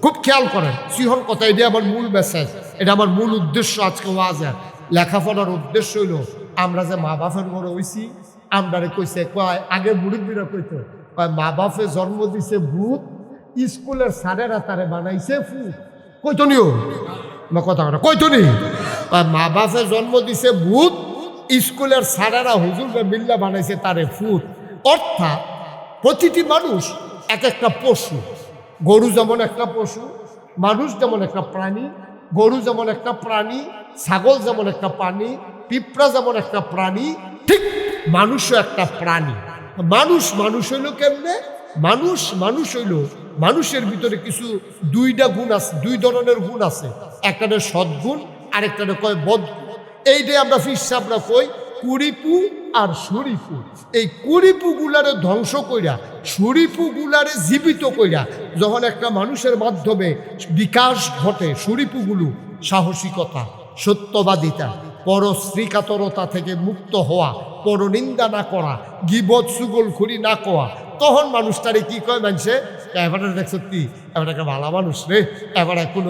খুব খেয়াল করেন, সিহন কথা, এটা আমার মূল মেসেজ, এটা আমার মূল উদ্দেশ্য আজকে ওয়াজের। লেখাপড়ার উদ্দেশ্য হইল, আমরা যে মা বাপের বড় হইছি, আমরা কইছে কয়, আগে মুরব্বীরা কইতো কয় মা বাপে জন্ম দিছে ভূত, স্কুলের স্যারেরা তারে বানাইছে ফুট। কইতো নিও না কথা কইতো নি, মা বাপে জন্ম দিছে ভূত, স্কুলের স্যারেরা হুজুরকে মিল্লা বানাইছে তারে ফুট। অর্থাৎ প্রতিটি মানুষ এক একটা পশু। গরু যেমন একটা পশু, মানুষ যেমন একটা প্রাণী, গরু যেমন একটা প্রাণী, ছাগল যেমন একটা প্রাণী, পিঁপড়া যেমন একটা প্রাণী, ঠিক মানুষও একটা প্রাণী। মানুষ হইল কেমনে? মানুষ হইল, মানুষের ভিতরে কিছু 2টা গুণ আছে, 2 ধরনের গুণ আছে। একটা সদ্গুণ, আরেকটা কয় বদগুণ। এইটাই আমরা ফিরসাবরা কই কুড়িপু আর সুরিপু। এই কুড়িপু গুলারে ধ্বংস কইরা, সুরিপু গুলারে জীবিত কইরা যখন একটা মানুষের মাধ্যমে বিকাশ ঘটে, সুরিপুগুলো সাহসিকতা, সত্যবাদিতা, পরশ্রীকাতরতা থেকে মুক্ত হওয়া, পরনিন্দা না করা, গীবত সুগলখুরি না করা, তখন মানুষটারে কি কয় মানুষে, এবার দেখ সত্যি এবার একটা ভালো মানুষ রে, এবার কোনো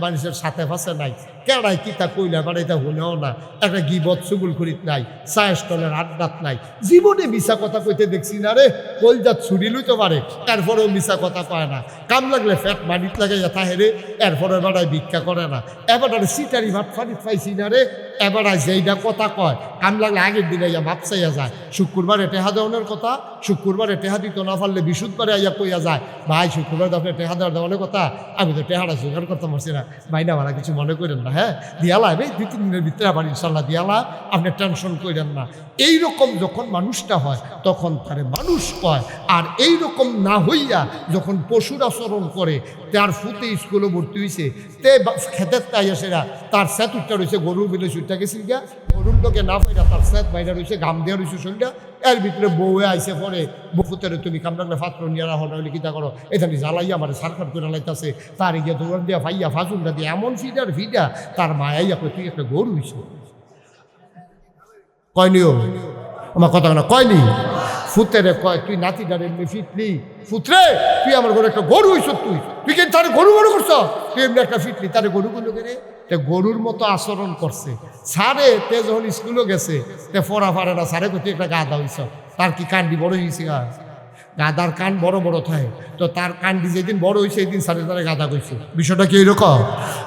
মানুষের সাথে ফাঁসে নাই, কেড়াই কি তা কইলে এবার এটা হলেও না, একটা গিবত সুগুল করিত নাই, চায়ের স্টলের আড্ডাত নাই, জীবনে মিশা কথা কইতে দেখছি না রে, কলজাত ছুরি লইতে পারে এরপরেও মিশা কথা কয় না, কাম লাগলে ফ্যাট মানিত লাগে তাহে রে, এরপরে এবারায় ভিক্ষা করে না, এবারে সিটারি ভাত ফানিত পাইছি না রে, এবারায় যেইটা কথা কয় কাম লাগলে আগের দিনে ইয়া ভাব চাইয়া যায়, শুক্রবারে টেহা দেওয়ানোর কথা, শুক্রবারে টেহা দিত না পারলে বিশুদ্ধবারে আইয়া কইয়া যায়, ভাই শুক্রবার আপনি টেহা দেওয়ানোর কথা, আমি তো টেহাটা জোগাড় করতে পারছি না, ভাই না ভাড়া কিছু মনে করেন না, হ্যাঁ দিয়ালা এই 2-3 দিনের ভিতরে আবার ইনশাল্লাহ দিয়ালা, আপনি টেনশন করেন না। এইরকম যখন মানুষটা হয় তখন তারে মানুষ কয়। আর এইরকম না হইয়া যখন পশুর আচরণ করে, তার ফুতে স্কুলে ভর্তি হয়েছে, তে খেতের তাই সেরা তার স্যাত উঠটা রয়েছে, গরুর বিলে সুটটা গেছিল গিয়া, গরুর লোকে না পাইরা তার স্যাত বাইরা রয়েছে, গাম দেওয়া রয়েছে শরীরটা, এর ভিতরে বউয়ে আইসে পরে বকুতের তুমি কামড়ালে পাত্র নিয়ে রাখো না হলে কিতা করো, এখানে জ্বালাইয়া আমার সারখার করে লাইতেছে, তার গিয়ে দৌড় দিয়া ভাইয়া ফাজুলটা দিয়ে এমন ফিডা তার মায়াইয়া কই তুই একটা গরু হইছ, কয়নিও আমার কথা না, কয়নি ফুতেরে কয় তুই নাতিটারে এমনি ফিটলি, ফুতরে তুই আমার ঘরে একটা গরু হইছ, তুই কিন্তু তার গরু গরু করছ, তুই এমনি একটা ফিটলি, তারে গরু গুলো করে তে গরুর মতো আচরণ করছে। সারে তে যখন স্কুলে গেছে তে ফরা ফারে না, সারে তুই একটা গাধা হইছ, তার কি কান্ডি বড় হয়েছে, গাদার কান বড় বড় থাকে, তো তার কান্ডি যেদিন বড় হয়েছে এই দিন সারে তারে গাদা কইছে, বিষয়টা কি এরকম,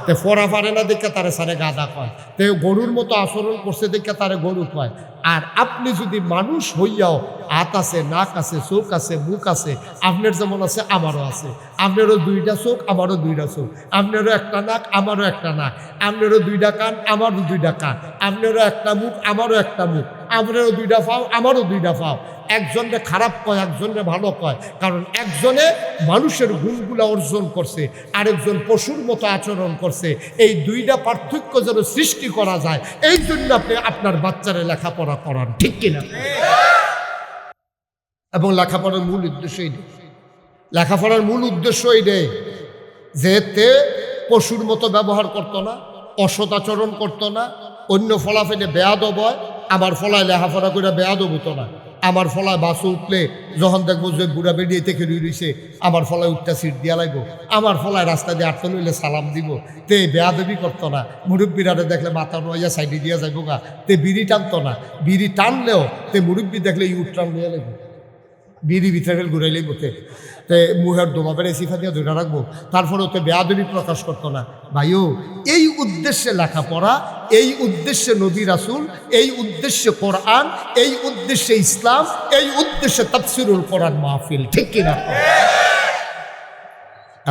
তে ফরা ফারে না দেখে তারে সারে গাদা কয়, তে গরুর মতো আচরণ করছে দেখে তারে গরু কয়। আর আপনি যদি মানুষ হইয়াও হাত আছে, নাক আছে, চোখ আছে, মুখ আছে, আপনার যেমন আছে আমারও আছে, আপনারও 2টা চোখ আমারও 2টা চোখ, আপনারও একটা নাক আমারও একটা নাক, আপনারও 2টা কান আমারও 2টা কান, আপনারও একটা মুখ আমারও একটা মুখ, আপনারও 2টা পাও আমারও 2টা পাও। একজনকে খারাপ কয়, একজনকে ভালো কয়, কারণ একজনে মানুষের গুণগুলো অর্জন করছে, আরেকজন পশুর মতো আচরণ করছে। এই 2টা পার্থক্য যেন সৃষ্টি করা যায়, এই জন্য আপনি আপনার বাচ্চারে লেখাপড়া করান, ঠিক কিনা? এবং লেখাপড়ার মূল উদ্দেশ্য এই, লেখাপড়ার মূল উদ্দেশ্য এই যে তে পশুর মতো ব্যবহার করতো না, অসদাচরণ করতো না, অন্য ফলাফেলে বেয়াদব হয়, আমার ফলায় লেখাপড়া করে বেয়াদব হতো না। আমার ফলায় বাসে উঠলে যখন দেখবো যে বুড়া বেরিয়ে থেকে রইছে, আমার ফলায় উঠটা সিট দিয়া লাগবো, আমার ফলায় রাস্তা দিয়ে আটতে লইলে সালাম দিব, তে বেয়াদবি করতো না। মুরব্বীরারে দেখলে মাথা নোয়া সাইডে দিয়া যাইব গা, তে বিড়ি টানতো না, বিড়ি টানলেও তে মুরব্বী দেখলে ইউট টান নিয়ে লাগবো, বিড়ি ভিতরে ঘুরাইলেই বসে, তে মুহের দোমা বেড়ে সিফা দিয়ে ধরে রাখবো, তারপরেও তো বেয়াদবি প্রকাশ করতো না। ভাইও এই উদ্দেশ্যে লেখাপড়া, এই উদ্দেশ্যে নবী রাসূল, এই উদ্দেশ্যে কোরআন, এই উদ্দেশ্যে ইসলাম, এই উদ্দেশ্যে তাফসীরুল কোরআন মাহফিল, ঠিক কিনা?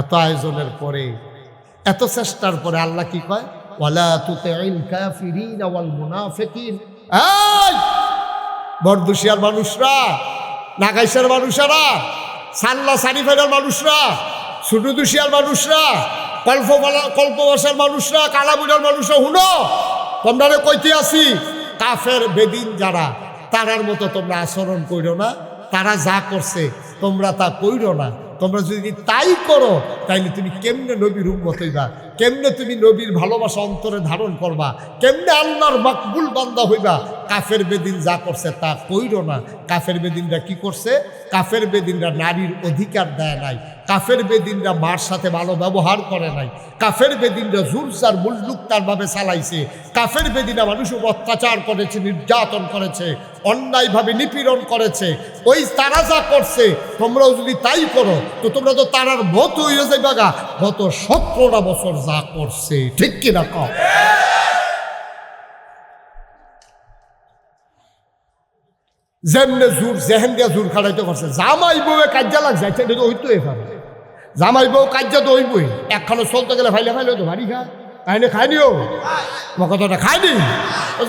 এত আয়োজনের পরে, এত চেষ্টার পরে আল্লাহ কি কয়, ওয়ালা তুতিল কাফিরিন ওয়াল মুনাফিকিন, এই বরদুশিয়ার মানুষরা, নাগাইশের মানুষেরা, সাল্লা সারিফের মানুষরা, সুটুদুশিয়ার মানুষরা, কল্পবাসের মানুষরা, কালাবুড়ার মানুষরা, হুনো তোমরা কইতে আসি, কাফের বেদিন যারা, তারার মতো তোমরা আচরণ কইরো না, তারা যা করছে তোমরা তা কইরো না। তোমরা যদি তাই করো তাইলে তুমি কেমনে নবীর উম্মত হইবা, কেমনে তুমি নবীর ভালোবাসা অন্তরে ধারণ করবা, কেমনে আল্লাহর মাকবুল বান্দা হইবা। কাফের বেদিন যা করছে তা কইরো না। কাফের বেদিনরা কি করছে? কাফের বেদিনরা নারীর অধিকার দেয় নাই, কাফের বেদিনরা মার সাথে ভালো ব্যবহার করে নাই, কাফের বেদিনরা জুলসার মুল্লুকতারভাবে চালাইছে, কাফের বেদিনরা মানুষের অত্যাচার করেছে, নির্যাতন করেছে, অন্যায়ভাবে নিপীড়ন করেছে। ওই তারা যা করছে তোমরাও যদি তাই করো তো তোমরা তো তারার মতো হয়ে যাইবা গা, গত 17টা বছর যা করছে, ঠিক কিনা কও? যেমনে জোর জেহেন দিয়া জোর খাড়াইতে পারছে, জামাই বউয়ে কাজ্যা লাগছে, এটা তো হইতো এখানে জামাই বউ কাজ্যা তো হইবই, একখানে চলতে গেলে ফাইলে ফাইলে তো ভারী খা খাইনি, খাইনিও আমার কথাটা খাইনি।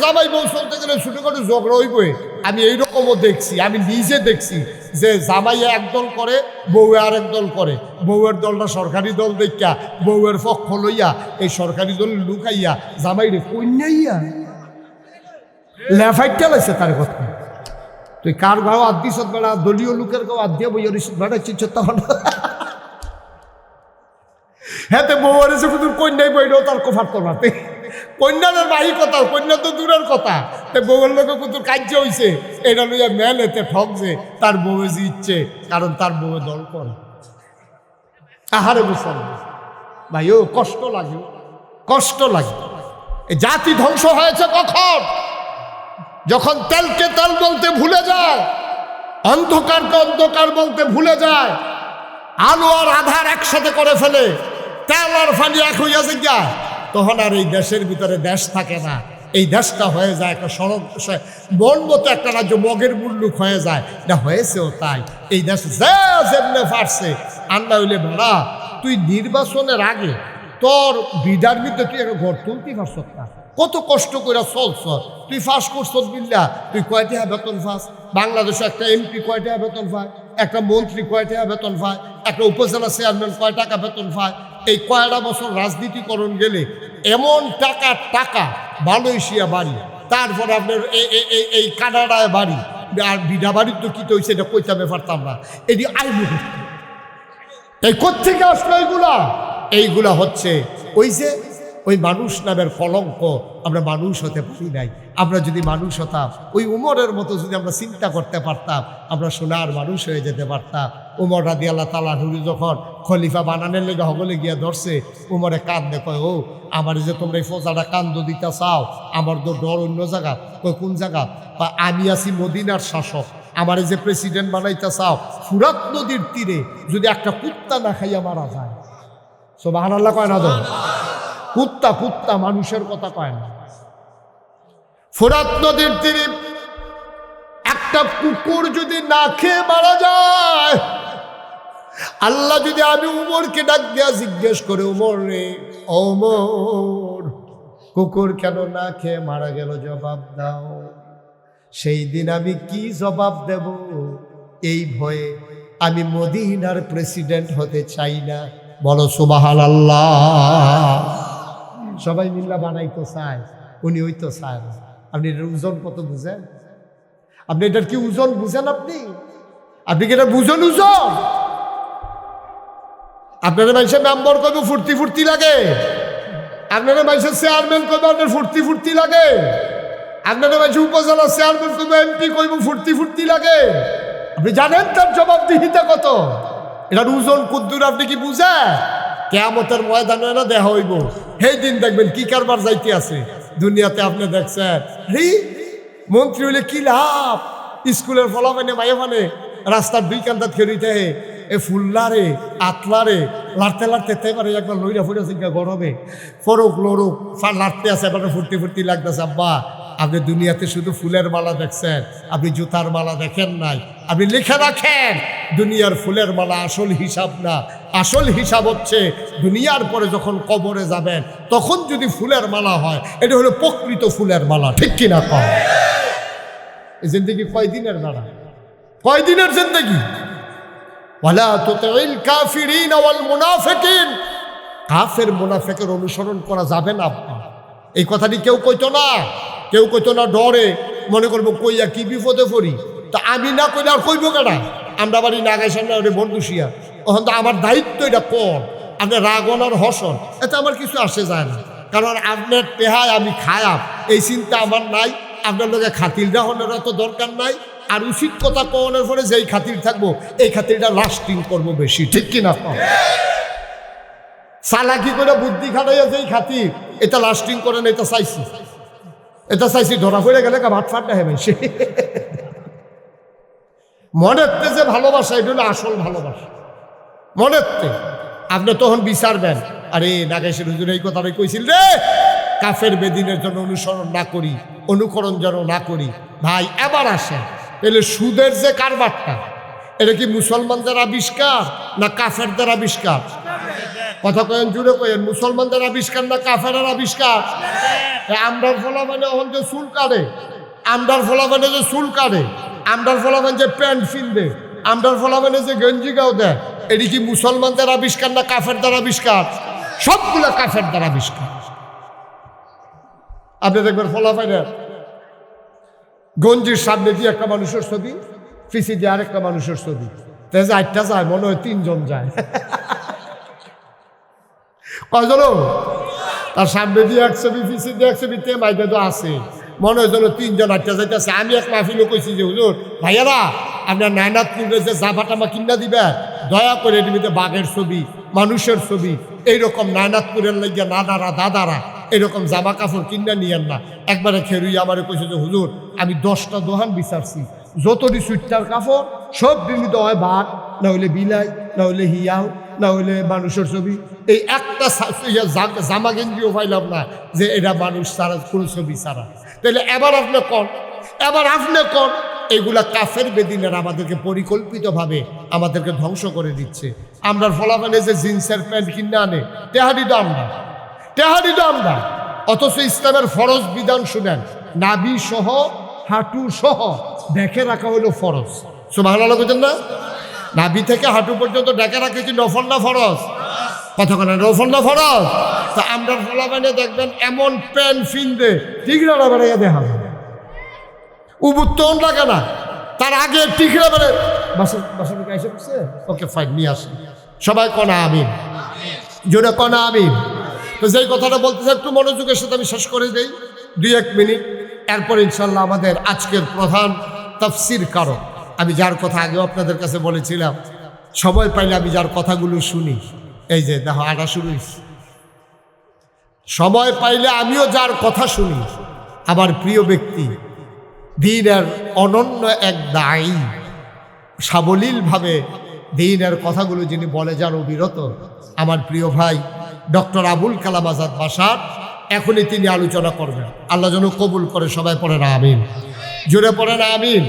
জামাই বউ চলতে গেলে ছোটোখাটো ঝগড়া হইবই। আমি এইরকমও দেখছি, আমি নিজে দেখছি যে জামাইয়া একদল করে, বউয়ে আরেক দল করে, বউয়ের দলটা সরকারি দল দেখা বউয়ের পক্ষ লইয়া এই সরকারি দল লুকাইয়া জামাইরে কন্যাইয়া লেফাইটা লাগছে। তার কথা তুই কার গাও আদিস বেড়া, দলীয় লোকের গাও আদিয়া বইয়া বেড়া চিচ্ছ, তখন হ্যাঁ বউ আরে তোর কন্যাই বইটাও তার কোফার তোলাতে কন্যাদের বাহি কথা, কন্যা তো দূরের কথা। বউয়ের লোকে কত কার্য হয়েছে, এটা লইয়া মেল এতে ঠকছে তার বউয়ে জিতছে, কারণ তার বউয়ে দল করে। আহারে বুঝলাম ভাই, ও কষ্ট লাগে, কষ্ট লাগে। এই জাতি ধ্বংস হয়েছে কখন? যখন তেলকে তেল বলতে ভুলে যায়, অন্ধকারকে অন্ধকার বলতে ভুলে যায়, আলো আর আধার একসাথে করে ফেলে, তেল আর পানি এক হইয়া যায়, তখন আর এই দেশের ভিতরে দেশ থাকে না। এই দেশটা হয়ে যায় একটা সড়ক, মন মতো একটা রাজ্য মগের মুল্লুক হয়ে যায়। এটা হয়েছেও তাই। এই দেশ যেমনে পারছে, আল্লাহ হইলে বেড়া, তুই নির্বাচনের আগে তোর বিদার মধ্যে তুই একটা ঘর তুলতে পারছ না। কত কষ্ট করে চলছ, তুই ফাঁস করছ বিল্লা, তুই কয় টাকা বেতন পাস? বাংলাদেশে একটা এমপি কয় টাকা বেতন পায়, একটা মন্ত্রী কয় টাকা বেতন পায়, একটা উপজেলা চেয়ারম্যান কয় টাকা বেতন পায়? এই কয়টা বছর রাজনীতিকরণ গেলে এমন টাকা মালয়েশিয়া বাড়ি, তারপরে আপনার এই কানাডায় বাড়ি, আর বিধা বাড়ির তো কি তো হয়েছে এটা কইতে পারতাম না। এটি আইন এই কোত্থেকে আসলো? এইগুলা হচ্ছে ওই মানুষ নামের কলঙ্ক। আমরা মানুষ হতে পারি নাই। আমরা যদি মানুষ হতাম, ওই উমরের মতো যদি আমরা চিন্তা করতে পারতাম, আমরা সোনার মানুষ হয়ে যেতে পারতাম। উমর রাদিয়াল্লাহু তাআলা আনহু যখন খলিফা বানানোর লেগে হগলে গিয়া ধরছে, উমরে কান্দে, কয় ও আমার যে তোমরা এই ফোজাটা কান্দ দিতে চাও, আমার তো ডর অন্য জায়গা। কয় কোন জায়গা? বা আমি আছি মদিনার শাসক, আমার যে প্রেসিডেন্ট বানাইতে চাও, ফুরাত নদীর তীরে যদি একটা কুত্তা না খাইয়া মারা যায়। সুবহানাল্লাহ কয় না? তো কুত্তা মানুষের কথা কয় না। ফুরাত নদীর তীরে একটা কুকুর যদি না খেয়ে মারা যায়, আল্লাহ যদি আমি উমরকে ডাক দিয়া জিজ্ঞেস করে, উমর রে, ওমর, কুকুর কেন না খেয়ে মারা গেল, জবাব দাও। সেই দিন আমি কি জবাব দেব? এই ভয়ে আমি মদিনার প্রেসিডেন্ট হতে চাই না। বলো সুবহানাল্লাহ। সবাই মিল্লা বানাইতে চায়, উনি ওই তো চায় না। আপনি এটার ওজন কত বুঝেন? আপনি এটার কি ওজন বুঝেন? আপনি কি এটা বুঝেন ওজন? আপনারা মানুষের মেম্বার কবে ফুর্তি লাগে, আপনারা মানুষের চেয়ারম্যান কবে আপনার ফুর্তি লাগে, আপনারা মানুষের উপজেলা চেয়ারম্যান কবে এমপি কইব ফুর্তি লাগে। আপনি জানেন তার জবাবদিহিতা কত? এটার ওজন কুদ্দুর আপনি কি বুঝেন? কিয়ামতের ময়দানে না দেখা হইব, সেই দিন দেখবেন কি কারবার যাইতে আছে দুনিয়াতে। আপনি দেখছেন মন্ত্রী হইলে কি লাভ, স্কুলের ফলাফানে মাইয়াফানে রাস্তার দুই কান্দাত খেলিতে এ ফুল্লারে আতলারে লাড়তে তেবারে একবার লইরা ফুটে সিঙ্গা গরমে ফরক লড়ুক লাড়তে আছে, এবার ফুর্তি লাগতেছে। আব্বা, আপনি দুনিয়াতে শুধু ফুলের মালা দেখছেন, আপনি জুতার মালা দেখেন নাই। আপনি লিখে রাখেন, দুনিয়ার ফুলের মালা আসল হিসাব না। আসল হিসাব হচ্ছে দুনিয়ার পরে যখন কবরে যাবেন, তখন যদি ফুলের মালা হয়, এটা হলো প্রকৃত ফুলের মালা। ঠিক কিনা কয়? এই জিন্দগি কয়দিনের মালা, কয়দিনের জিন্দগি? ওয়ালা তুতিল কাফিরিন ওয়াল মুনাফিকিন, কাফের মুনাফিকের অনুসরণ করা যাবে না। এই কথাটি কেউ কইতো না, ডরে মনে করবো কইয়া কি বিপদে পড়ি। তো আমি না কইলে আর কইব কেনা? আমরা বাড়ি নাগাই সামনে ওরে বন্ধুসিয়া, তখন তো আমার দায়িত্ব এটা কর। আপনার রাগন আর হসন এতে আমার কিছু আসে যায় না, কারণ আপনার টেহায় আমি খায়াম এই চিন্তা আমার নাই। আপনার লোকে খাতির রাখনের তো দরকার নাই। আর উচিত কথা কওয়ানোর পরে যেই খাতির থাকবো, এই খাতিরটা লাস্টিং করবো বেশি। ঠিক কিনা? চালাকি করে বুদ্ধি খাটাইয়া যেই খাতির, এটা লাস্টিং করে না। এটা চাইছি ধরা পড়ে গেলে ভাত ফাটটা হবে সে। মনেরতে যে ভালোবাসা, এটা হলো আসল ভালোবাসা। মনেরতে আপনি তখন বিচারবেন, আরে নাগেশের হুজুর এই কথাটাই কইছিল রে, কাফের বেদিনের জন্য অনুকরণ যেন না করি। ভাই এবার আসেন, তাহলে সুদের যে কারবারটা, এটা কি মুসলমানদের আবিষ্কার না কাফেরদের আবিষ্কার? কথা কয়েন, জুড়ে কয়েন, মুসলমানদের আবিষ্কার না কাফেরের আবিষ্কার? আমরার ফলাফানে এখন যে চুল কাটে, আমরার ফলাফানে যে চুল কাটে, আমরার ফলাফান যে প্যান্ট ফিনবে, আমরার ফলাফানে যে গেঞ্জি গাও দেয়, এটি কি মুসলমানদের আবিষ্কার না কাফেরদের আবিষ্কার? সবগুলো কাফেরদের আবিষ্কার। আপনি দেখবেন ফলাফানের গঞ্জির সামনে দিয়ে একটা মানুষের ছবি, পিছি দিয়ে আরেকটা মানুষের ছবি, তেজ আটটা যায়, মনে হয় 3 জন যায়। কয়জন? তার সামনে দিয়ে 1 ছবি, পিছিয়ে দিয়ে 1 ছবি, মাইকে তো আছে, মনে হয় যেন 3 জন আটটা যাইতেছে। আমি এক মাহফিলও কইছি যে হুজুর ভাইয়ারা আপনার নায়নাত কিনবে যে জাফাটামা কিনা দিবে, দয়া করে এটিতে বাঘের ছবি, মানুষের ছবি, এইরকম নায়নাতপুরের লাগিয়া নানারা দাদারা এরকম জামা কাপড় কিনা নিয়েন না। একবারে খেরুই আমারে কইছে যে হুজুর আমি 10টা দোকান বিচারছি, যতটি সুইটার কাপড় সব বিমিত হয় বাঘ, না হইলে বিলাই, না হইলে হিয়াও, না হইলে মানুষের ছবি, এই একটা জামা গেঞ্জিও পাইলাম না যে এটা মানুষ ছাড়া, কোনো ছবি ছাড়া। তাহলে এবার আপনি কন এগুলা কাফের বেদিনের আমাদেরকে পরিকল্পিতভাবে আমাদেরকে ধ্বংস করে দিচ্ছে। আমরা ফলাফলে যে জিন্সের প্যান্ট কিনে আনে, তেহারি দাম না, অথচ ইসলামের ফরজ বিধান শুনেন, নাভি সহ হাঁটু সহ দেখে রাখা হলো ফরজ। সুবহানাল্লাহ বলেন না? নাভি থেকে হাঁটু পর্যন্ত দেখে রাখা কি নফল না ফরজ? কতক্ষণ নফল না ফরজ? তা আমরা ফলাফলে দেখবেন এমন প্যান্ট ফিনবে ঠিকরা বেড়াইয়া দেখা যাবে, উবুত্তন লাগে না, তার আগে ঠিকরা বেড়ে বাসা এসে পড়ছে, ওকে ফাইন নিয়ে আসেন, সবাই কনা আমিন, জোরে কনা আমিন। তো যেই কথাটা বলতেছে একটু মনোযোগের সাথে আমি শেষ করে দেই 2-1 মিনিট, এরপর ইনশাল্লাহ আমাদের আজকের প্রধান তাফসির কারণ, আমি যার কথা আগেও আপনাদের কাছে বলেছিলাম, সময় পাইলে আমি যার কথাগুলো শুনি, এই যে দেখো আটা শুরু হয়েছে, সময় পাইলে আমিও যার কথা শুনি, আমার প্রিয় ব্যক্তি, দ্বীনের অনন্য এক দায়ী, সাবলীলভাবে দ্বীনের কথাগুলো যিনি বলে যান অবিরত, আমার প্রিয় ভাই ডক্টর আবুল কালাম আজাদ বাশার, এখনই তিনি আলোচনা করবেন। আল্লাহ যেন কবুল করে, সবাই পড়েন আমিন, জোরে পড়েন আমিন।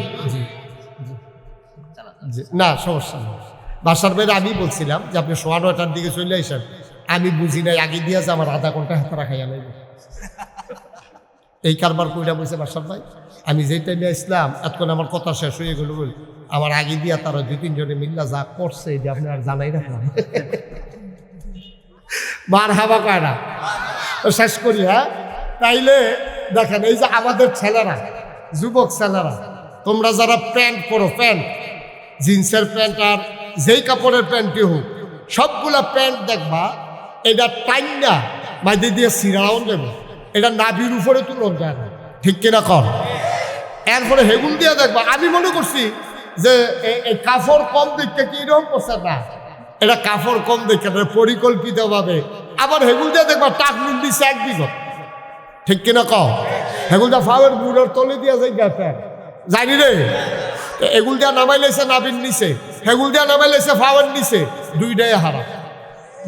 না সমস্যা নেই, বাসার বাইরে আমি বলছিলাম যে আপনি 9:15টার দিকে চলে আসেন, আমি বুঝি নাই আগে দিয়ে যে আমার আধা ঘন্টা হাতে রাখাইয়া নেই, এই কারবার কইরা বলছে বাসার ভাই, আমি যেই টাইমে আসলাম এতক্ষণ আমার কথা শেষ হয়ে গেল, আমার আগে দিয়া তারা 2-3 জনে মিল্লা যা করছে এটা আপনি আর জানাই রাখলাম, মার হাবা কয় না, শেষ করি। হ্যাঁ, তাইলে দেখেন এই যে আমাদের ছেলেরা, যুবক ছেলেরা, তোমরা যারা প্যান্ট পরো, প্যান্ট জিন্সের প্যান্ট আর যেই কাপড়ের প্যান্টই হোক, সবগুলা প্যান্ট দেখবা এটা টাইনা মাঝে দিয়ে সিরাও দেবে, এটা নাভির উপরে তুলন যায় না, ঠিক কিনা কর। এরপরে হেগুল দিয়ে দেখবা, আমি মনে করছি যে এই কাপড় কম দেখতে কি এরকম করছে, না এটা কাপড় কম দেখে পরিকল্পিতভাবে, আবার হেগুল দিয়ে দেখবা টাকনুন দিচ্ছে 1 বিঘত, ঠিক কিনা কও। হেগুল দা ফাওয়ার বুড়োর তলে দিয়া যাই প্যান্ট জানি রে, এগুল দিয়া নামাই লাইছে নাবিন নিচে, হেগুল দিয়া নামাই লাইছে ফাওয়ার নিচে, দুইটাই হারা,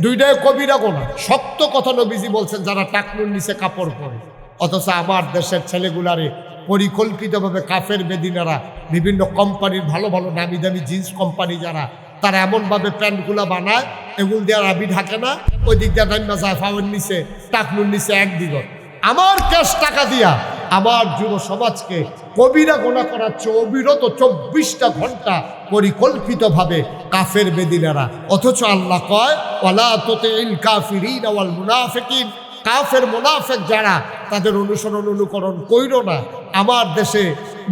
দুইটাই কবিরা গোনা। শক্ত কথা নবীজি বলছেন যারা টাকনুর নিচে কাপড় পরে, অথচ আমার দেশের ছেলেগুলারে পরিকল্পিতভাবে কাফের বেদিনারা, বিভিন্ন কোম্পানির ভালো ভালো নামি দামি জিন্স কোম্পানি যারা, তারা এমনভাবে প্যান্টগুলা বানায়, এগুল দিয়ে রাবি ঢাকে না, ওই দিক দিয়ে নাইমা যায় ফাওয়ার নিচে, টাকনুর নিচে 1 বিঘত। আমার ক্যাশ টাকা দিয়া আমার যুব সমাজকে কবিরা গোনা করাচ্ছে অবিরত 24টা ঘন্টা পরিকল্পিতভাবে কাফের বেদিনারা। অথচ আল্লাহ কয় ওয়ালা তুতিল কাফিরিন ওয়াল মুনাফিকিন, কাফের মুনাফিক যারা, তাদের অনুসরণ অনুকরণ কইরো না। আমার দেশে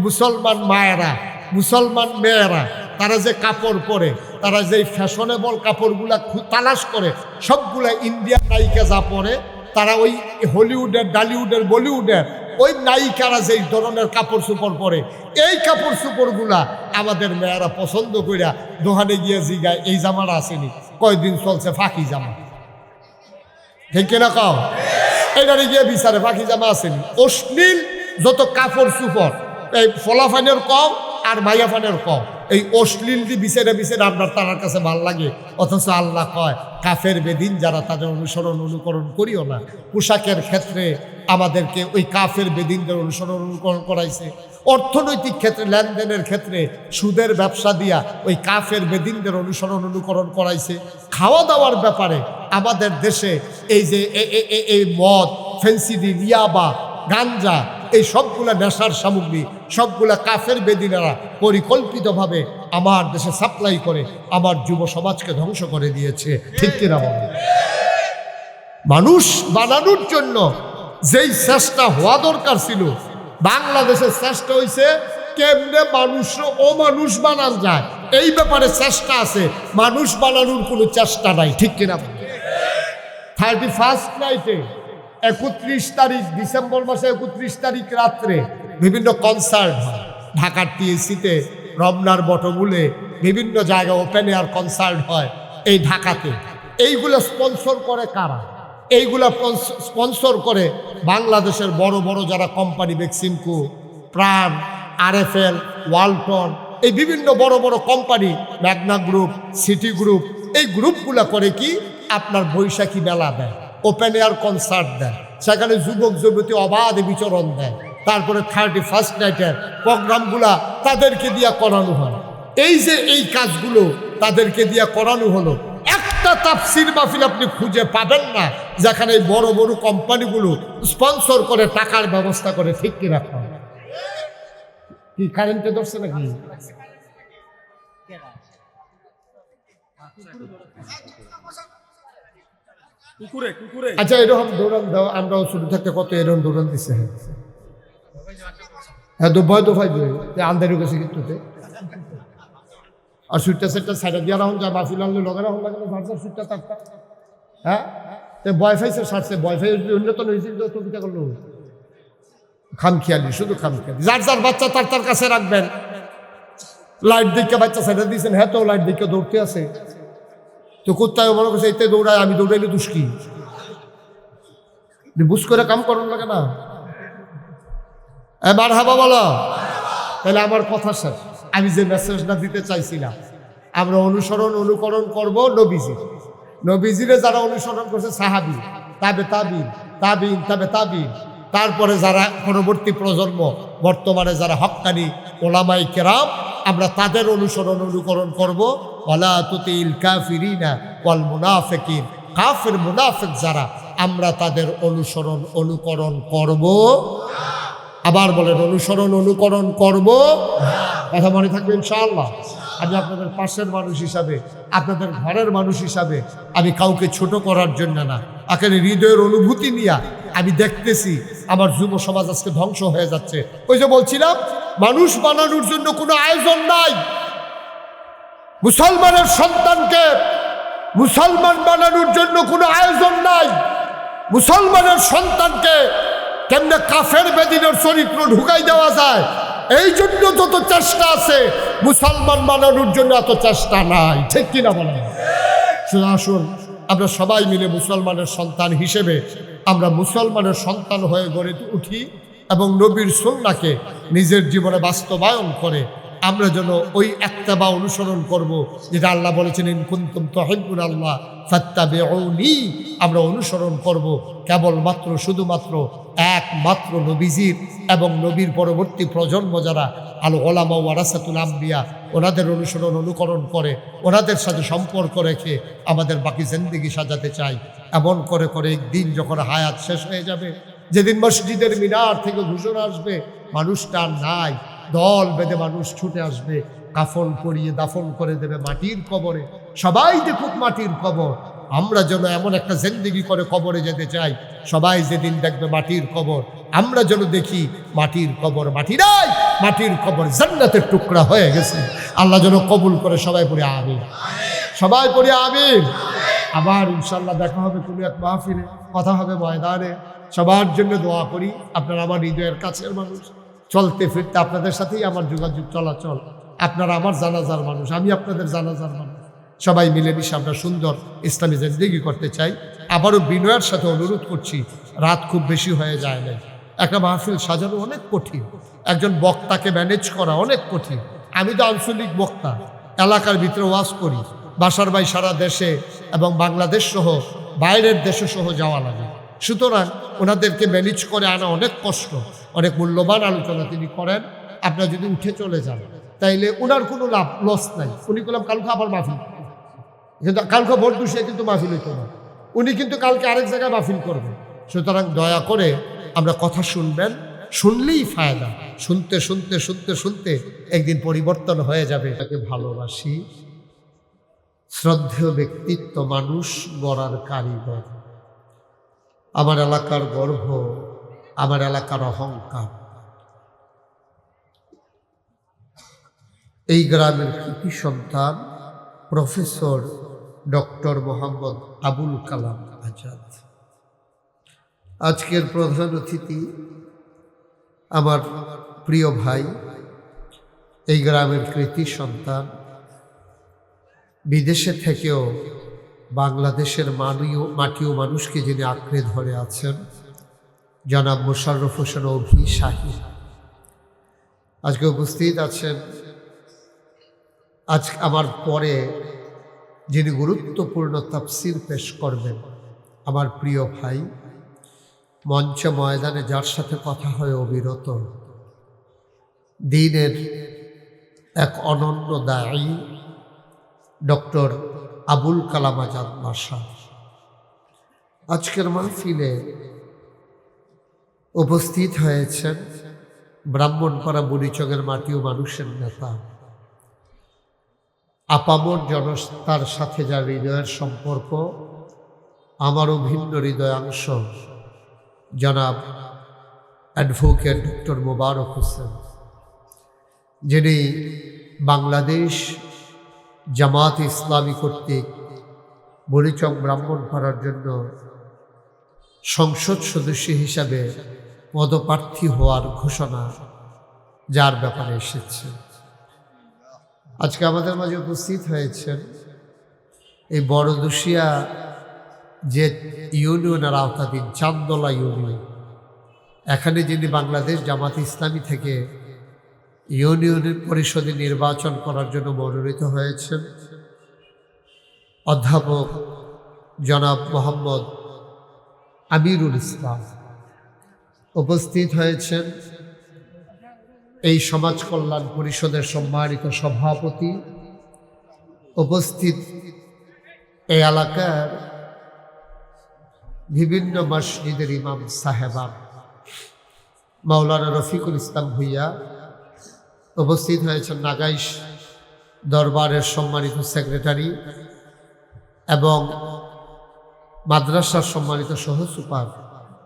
মুসলমান মায়েরা, মুসলমান মেয়েরা, তারা যে কাপড় পরে, তারা যে ফ্যাশনেবল কাপড়গুলা তালাশ করে, সবগুলা ইন্ডিয়ান নায়িকা যা পরে, তারা ওই হলিউডের, ডালিউডের, বলিউডের ওই নায়িকারা যেই ধরনের কাপড় চোপড় পরে, এই কাপড় চোপড়গুলা আমাদের মেয়েরা পছন্দ কইরা দোকানে গিয়ে জিগায় এই জামাটা আসেনি, কয়দিন চলছে ফাঁকি জামা, ঠিক কিনা কও। এটারে গিয়ে বিচারে ফাঁকি জামা আসেনি। অশ্লীল যত কাপড় চোপড়, এই ফলাফানের কম আর মাইয়াফানের কম, এই অশ্লীল দিয়ে বিচারে বিচারে আপনার তার কাছে ভাল লাগে। অথচ আল্লাহ কয় কাফের বেদিন যারা, তাদের অনুসরণ অনুকরণ করিও না। পোশাকের ক্ষেত্রে আমাদেরকে ওই কাফের বেদিনদের অনুসরণ অনুকরণ করাইছে, অর্থনৈতিক ক্ষেত্রে লেনদেনের ক্ষেত্রে সুদের ব্যবসা দিয়া ওই কাফের বেদিনদের অনুসরণ অনুকরণ করাইছে। খাওয়া দাওয়ার ব্যাপারে আমাদের দেশে এই যে এই মদ, ফেন্সিডি, ইয়াবা, গাঞ্জা, এই সবগুলা নেশার সামগ্রী, সবগুলা কাফের বেদিনারা পরিকল্পিতভাবে আমার দেশে সাপ্লাই করে আমার যুব সমাজকে ধ্বংস করে দিয়েছে, ঠিক কিনা বলে। মানুষ বানানোর জন্য যেই চেষ্টা হওয়া দরকার ছিল, বাংলাদেশের চেষ্টা হয়েছে কেমনে মানুষ অমানুষ বানান যায়, এই ব্যাপারে চেষ্টা আছে, মানুষ বানানোর কোনো চেষ্টা নাই, ঠিক কিনা। 31st নাইটে 31 তারিখ ডিসেম্বর মাসে 31 তারিখ রাত্রে বিভিন্ন কনসার্ট হয় ঢাকার টিএসিতে, রমনার বটমূলে, বিভিন্ন জায়গায় ওপেন এয়ার কনসার্ট হয় এই ঢাকাতে। এইগুলো স্পন্সর করে কারা? এইগুলো স্পন্সর করে বাংলাদেশের বড় বড় যারা কোম্পানি, বেক্সিমকো, প্রাণ, RFL, ওয়ালটন, এই বিভিন্ন বড় বড় company, Magna group, city group, এই গ্রুপগুলো করে কি আপনার বৈশাখী মেলা দেয়, ওপেন এয়ার কনসার্ট দেয়, সেখানে যুবক যুবতী অবাধে বিচরণ দেয়। তারপরে 31st নাইটের প্রোগ্রামগুলা তাদেরকে দিয়া করানো হয়। এই যে এই কাজগুলো তাদেরকে দিয়া করানো হলো, একটা তাফসির মাহফিল আপনি খুঁজে পাবেন না যেখানে এই বড় বড় কোম্পানিগুলো স্পন্সর করে টাকার ব্যবস্থা করে। ঠিক কি রাখা কি কারেন্টে ধরছে নাকি? আচ্ছা, এরকম দৌড়ান দাও, আমরাও ছোট থাকতে কত এরকম দৌড়ান দিছে। হ্যাঁ, দুবাই দোফাই দুই আন্দারি গেছে কিন্তু। আর সুইটটা সেটটা সাইডে দিয়ে রাখুন, যা মাফিল আনলে লগের রাখুন লাগে না, সুইটটা তারটা। হ্যাঁ, বয়ফাই সে সারছে, বয়ফাই উন্নত হয়েছিল তো কিটা করলো খামখেয়ালি, শুধু খামখেয়ালি। যার যার বাচ্চা তার তার কাছে রাখবেন। লাইট দিকে বাচ্চা সাইডে দিয়েছেন, হ্যাঁ তো লাইট দিকে দৌড়তে আছে তো কোথায় মনে করছে এতে দৌড়ায়, আমি দৌড়াইলে দুষ্কি বুঝ করে কাম করার লাগে না। এবার হাবা বলো, তাহলে আমার কথা শেষ। আমি যে মেসেজটা দিতে চাইছিলাম, আমরা অনুকরণ করব নবীজির। নবীজিরে যারা অনুসরণ করছে সাহাবী, তাবে তাবিন, তাবিন তাবে তাবিন, তারপরে যারা পরবর্তী প্রজন্ম, বর্তমানে যারা হক্কানি ওলামাই কেরাম, আমরা তাদের অনুকরণ করব। ওয়ালা তুতিল কাফিরিনা ওয়াল মুনাফিকিন, কাফির মুনাফিক যারা, আমরা তাদের অনুকরণ করব। আবার বলেন অনুকরণ করব। কথা মনে থাকবে ইনশাআল্লাহ। আমি আপনাদের পাশের মানুষ হিসাবে, আপনাদের ঘরের মানুষ হিসাবে, আমি কাউকে ছোট করার জন্য না, এখানে হৃদয়ের অনুভূতি নিয়ে আমি দেখতেছি আমার যুব সমাজ আজকে ধ্বংস হয়ে যাচ্ছে। ওই যে বলছিলাম, মানুষ বানানোর জন্য কোনো আয়োজন নাই। মুসলমানের সন্তানকে মুসলমান বানানোর জন্য কোনো আয়োজন নাই। মুসলমানের সন্তানকে কেমনে কাফের বেদিনের চরিত্র ঢুকাই দেওয়া যায়, এই জন্য যত চেষ্টা আছে, মুসলমান বানানোর জন্য এত চেষ্টা নাই। ঠিক কিনা বলেন? আসুন আমরা সবাই মিলে মুসলমানের সন্তান হিসেবে আমরা মুসলমানের সন্তান হয়ে গড়ে উঠি এবং নবীর সুন্নাহকে নিজের জীবনে বাস্তবায়ন করে আমরা যেন ওই ইত্তেবা অনুসরণ করব, যেটা আল্লাহ বলেছেন ইন কুনতুম তুহিব্বুনাল্লাহ ফাত্তাবিউনি। আমরা অনুসরণ করব কেবলমাত্র শুধুমাত্র একমাত্র নবীজির এবং নবীর পরবর্তী প্রজন্ম যারা আল উলামা ওয়ারাসাতুল আম্বিয়া, ওনাদের অনুকরণ করে ওনাদের সাথে সম্পর্ক রেখে আমাদের বাকি জিন্দেগি সাজাতে চাই। এমন করে করে একদিন যখন হায়াত শেষ হয়ে যাবে, যেদিন মসজিদের মিনার থেকে ঘোষণা আসবে মানুষটা নাই, দল বেঁধে মানুষ ছুটে আসবে, কাফন পরিয়ে দাফন করে দেবে মাটির কবরে। সবাই দেখুক মাটির কবর, আমরা যেন এমন একটা জিন্দেগি করে কবরে যেতে চাই, সবাই যেদিন দেখবে মাটির কবর, আমরা যেন দেখি মাটির কবর মাটি নাই, মাটির কবর জান্নাতের টুকরা হয়ে গেছে। আল্লাহ যেন কবুল করে। সবাই পড়ে আমিন, সবাই পড়ে আমিন। আবার ইনশাল্লাহ দেখা হবে কোনো এক মাহফিলে, কথা হবে ময়দানে। সবার জন্য দোয়া করি। আপনারা আমার হৃদয়ের কাছের মানুষ, চলতে ফিরতে আপনাদের সাথেই আমার যোগাযোগ চলাচল। আপনারা আমার জানাজার মানুষ, আমি আপনাদের জানাজার মানুষ। সবাই মিলেমিশে আমরা সুন্দর ইসলামী জিন্দেগি করতে চাই। আবারও বিনয়ের সাথে অনুরোধ করছি, রাত খুব বেশি হয়ে যায় নাই। একটা মাহফিল সাজানো অনেক কঠিন, একজন বক্তাকে ম্যানেজ করা অনেক কঠিন। আমি তো আঞ্চলিক বক্তা, এলাকার ভিতরে ওয়াজ করি, বাসার বাই সারা দেশে এবং বাংলাদেশ সহ বাইরের দেশে সহ যাওয়া লাগে। সুতরাং ওনাদেরকে ম্যানেজ করে আনা অনেক কষ্ট, অনেক মূল্যবান আলোচনা তিনি করেন। আপনারা যদি উঠে চলে যান তাইলে ওনার কোনো লস নাই। উনি বললাম কালকে আবার মাহফিল, কিন্তু কালকে ভোট দুষে কিন্তু মাহফিল হইতো না, উনি কিন্তু কালকে আরেক জায়গায় মাহফিল করবেন। সুতরাং দয়া করে আমরা কথা শুনবেন, শুনলেই ফায়দা। শুনতে শুনতে শুনতে শুনতে একদিন পরিবর্তন হয়ে যাবে। তাকে ভালোবাসি, শ্রদ্ধেয় ব্যক্তিত্ব, মানুষ গড়ার কারিগর, আমার এলাকার গর্ব, আমার এলাকার অহংকার, এই গ্রামের কৃতি সন্তান প্রফেসর ডক্টর মোহাম্মদ আবুল কালাম আজাদ। আজকের প্রধান অতিথি আমার প্রিয় ভাই, এই গ্রামের কৃতি সন্তান, বিদেশে থেকেও বাংলাদেশের মাটি ও মানুষকে যিনি আঁকড়ে ধরে আছেন, জনাব মোশাররফ হোসেন অভি শাহী আজকে উপস্থিত আছেন। আজ আমার পরে যিনি গুরুত্বপূর্ণ তাফসির পেশ করবেন, আমার প্রিয় ভাই, মঞ্চ ময়দানে যার সাথে কথা হয় অবিরত, দ্বীনের এক অনন্য দায়ী ডক্টর আবুল কালাম আজাদ বাশা আজকের মাহফিলে উপস্থিত হয়েছেন। ব্রাহ্মণপাড়া বুড়িচকের মাটি ও মানুষের নেতা, আপামর জনতার সাথে যার হৃদয়ের সম্পর্ক, আমারও ভিন্ন হৃদয়াংশ, জনাব অ্যাডভোকেট ডক্টর মোবারক হোসেন, যিনি বাংলাদেশ জামাত ইসলামী কর্তৃক বুড়িচক ব্রাহ্মণপাড়ার জন্য সংসদ সদস্য হিসাবে পদপ্রার্থী হওয়ার ঘোষণা যার ব্যাপারে এসেছে। আজকে আমাদের মাঝে উপস্থিত হয়েছেন এই বড়দুশিয়া যে ইউনিয়নের আওতাধীন চান্দলা ইউনিয়ন, এখানে যিনি বাংলাদেশ জামাত ইসলামী থেকে ইউনিয়নের পরিষদে নির্বাচন করার জন্য মনোনীত হয়েছেন, অধ্যাপক জনাব মোহাম্মদ আমিরুল ইসলাম উপস্থিত হয়েছেন। এই সমাজ কল্যাণ পরিষদের সম্মানিত সভাপতি উপস্থিত, এই এলাকার বিভিন্ন মসজিদের ইমাম সাহেবান, মাওলানা রফিকুল ইসলাম ভুইয়া উপস্থিত হয়েছেন, নাগাইশ দরবারের সম্মানিত সেক্রেটারি এবং মাদ্রাসার সম্মানিত সহ সুপার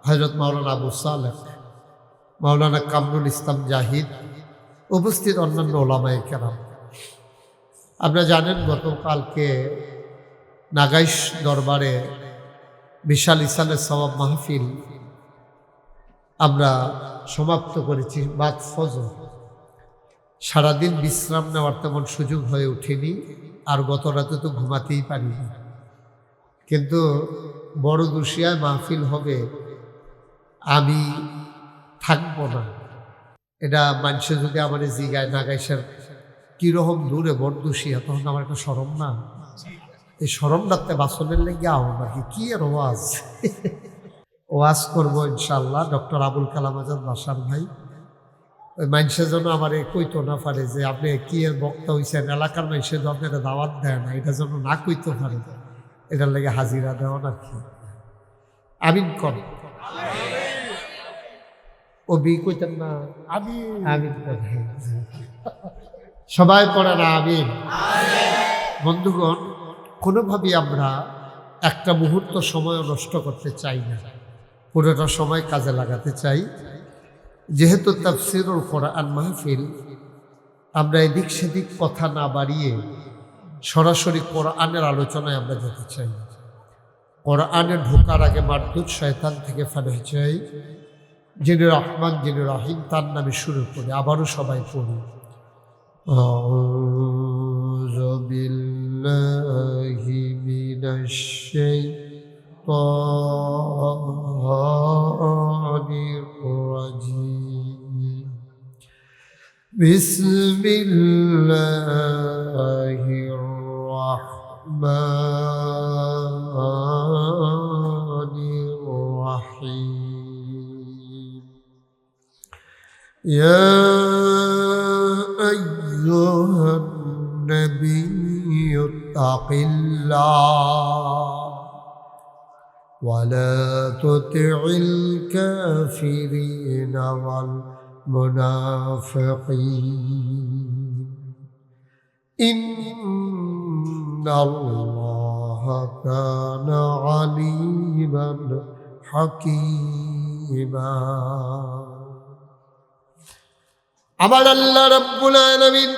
হযরত মাওলানা আবু সালেহ, মাওলানা কামরুল ইসলাম জাহিদ, উপস্থিত অন্যান্য ওলামায়ে কেরাম। আপনারা জানেন গতকালকে নাগাইশ দরবারে বিশাল ইসালে সওয়াব মাহফিল আমরা সমাপ্ত করেছি বাদ ফজর। সারাদিন বিশ্রাম নেওয়ার তেমন সুযোগ হয়ে ওঠেনি, আর গত রাতে তো ঘুমাতেই পারিনি। কিন্তু বড়দুশিয়ায় মাহফিল হবে, আমি থাকবো না। এটা মানুষে যদি আমার জিগায় নাগাইশের কীরকম দূরে বড়দুশিয়া, তখন আমার একটা শরম না, এই শরমটাতে বাসনের লেগে আহ্বান নাকি কি আর ওয়াজ ওয়াজ করবো ইনশাল্লাহ। ডক্টর আবুল কালাম আজাদ বাশার ভাই, ওই মানুষের জন্য আমার কইতো না পারে যে আপনি কি এর বক্তা হয়েছেন, এলাকার মানুষের জন্য আপনারা দাওয়াত দেয় না, এটা যেন না কইতে পারে, এটার লেগে হাজিরা দেওয়া না কি। আমিন কর, ও বি কইতেন না, আমিন কর, সবাই পড়ে না আমিন। বন্ধুগণ, কোনোভাবেই আমরা একটা মুহূর্ত সময় নষ্ট করতে চাই না, পুরোটা সময় কাজে লাগাতে চাই। যেহেতু তাফসীরুল কোরআন মাহফিল, আমরা এদিক সেদিক কথা না বাড়িয়ে সরাসরি কোরআনের আলোচনায় আমরা যেতে চাই। কোরআনে ঢোকার আগে মারদুদ শয়তান থেকে ফানা চাই। যিনি রহমান, যিনি রহিম, তার নামে শুরু করি। আবারও সবাই পড়ি, আউযু বিল্লাহি মিনাশ শাইতানির রাজিম। বিসমিল্লাহির রাহমানির রাহিম। ইয়া আইয়ুহান নাবিয়্যু তাকিল্লাহ ওয়া লা তুতি'ল কাফিরিনা ওয়াল মুনাফিকিন ইন্নাল্লাহা কানা আলিমান হাকীমা। আমার আল্লাহ রাব্বুল আলামিন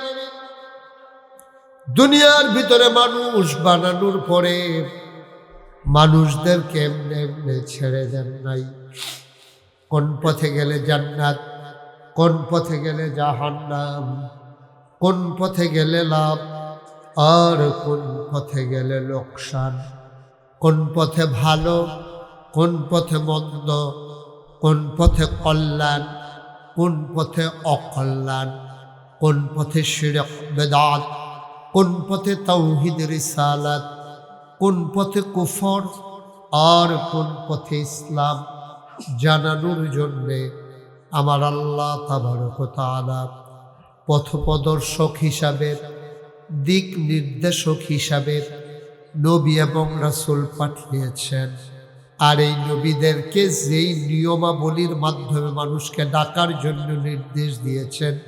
দুনিয়ার ভিতরে মানুষ বানানোর পরে মানুষদেরকে এমনি এমনি ছেড়ে দেন নাই। কোন পথে গেলে জান্নাত, কোন পথে গেলে জাহান্নাম, কোন পথে গেলে লাভ আর কোন পথে গেলে লোকসান, কোন পথে ভালো, কোন পথে মন্দ, কোন পথে কল্যাণ, কোন পথে অকল্যাণ, কোন পথে শিরক বেদাত, কোন পথে তাওহীদ রিসালাত, কোন পথে কুফর আর কোন পথে ইসলাম জানানোর জন্যে আমার আল্লাহ তাবারক ওয়া তাআলা পথপ্রদর্শক হিসাবে, দিক নির্দেশক হিসাবে নবী এবং রাসূল পাঠিয়েছেন। আর এই নবীদেরকে যেই নিয়মাবলীর মাধ্যমে মানুষকে ডাকার জন্য নির্দেশ দিয়েছেন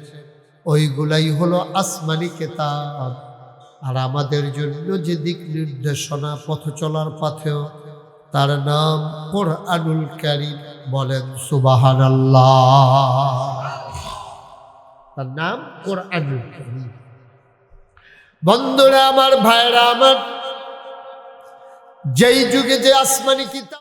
ওইগুলাই হলো আসমানি কিতাব। আর আমাদের জন্য যে দিক নির্দেশনা পথ চলার পথেও তার নাম কোরআনুল কারীম। বলেন সুবহানাল্লাহ। তার নাম কোরআনুল কারীম। বন্ধুরা আমার, ভাইরা আমার, যেই যুগে যে আসমানি কিতাব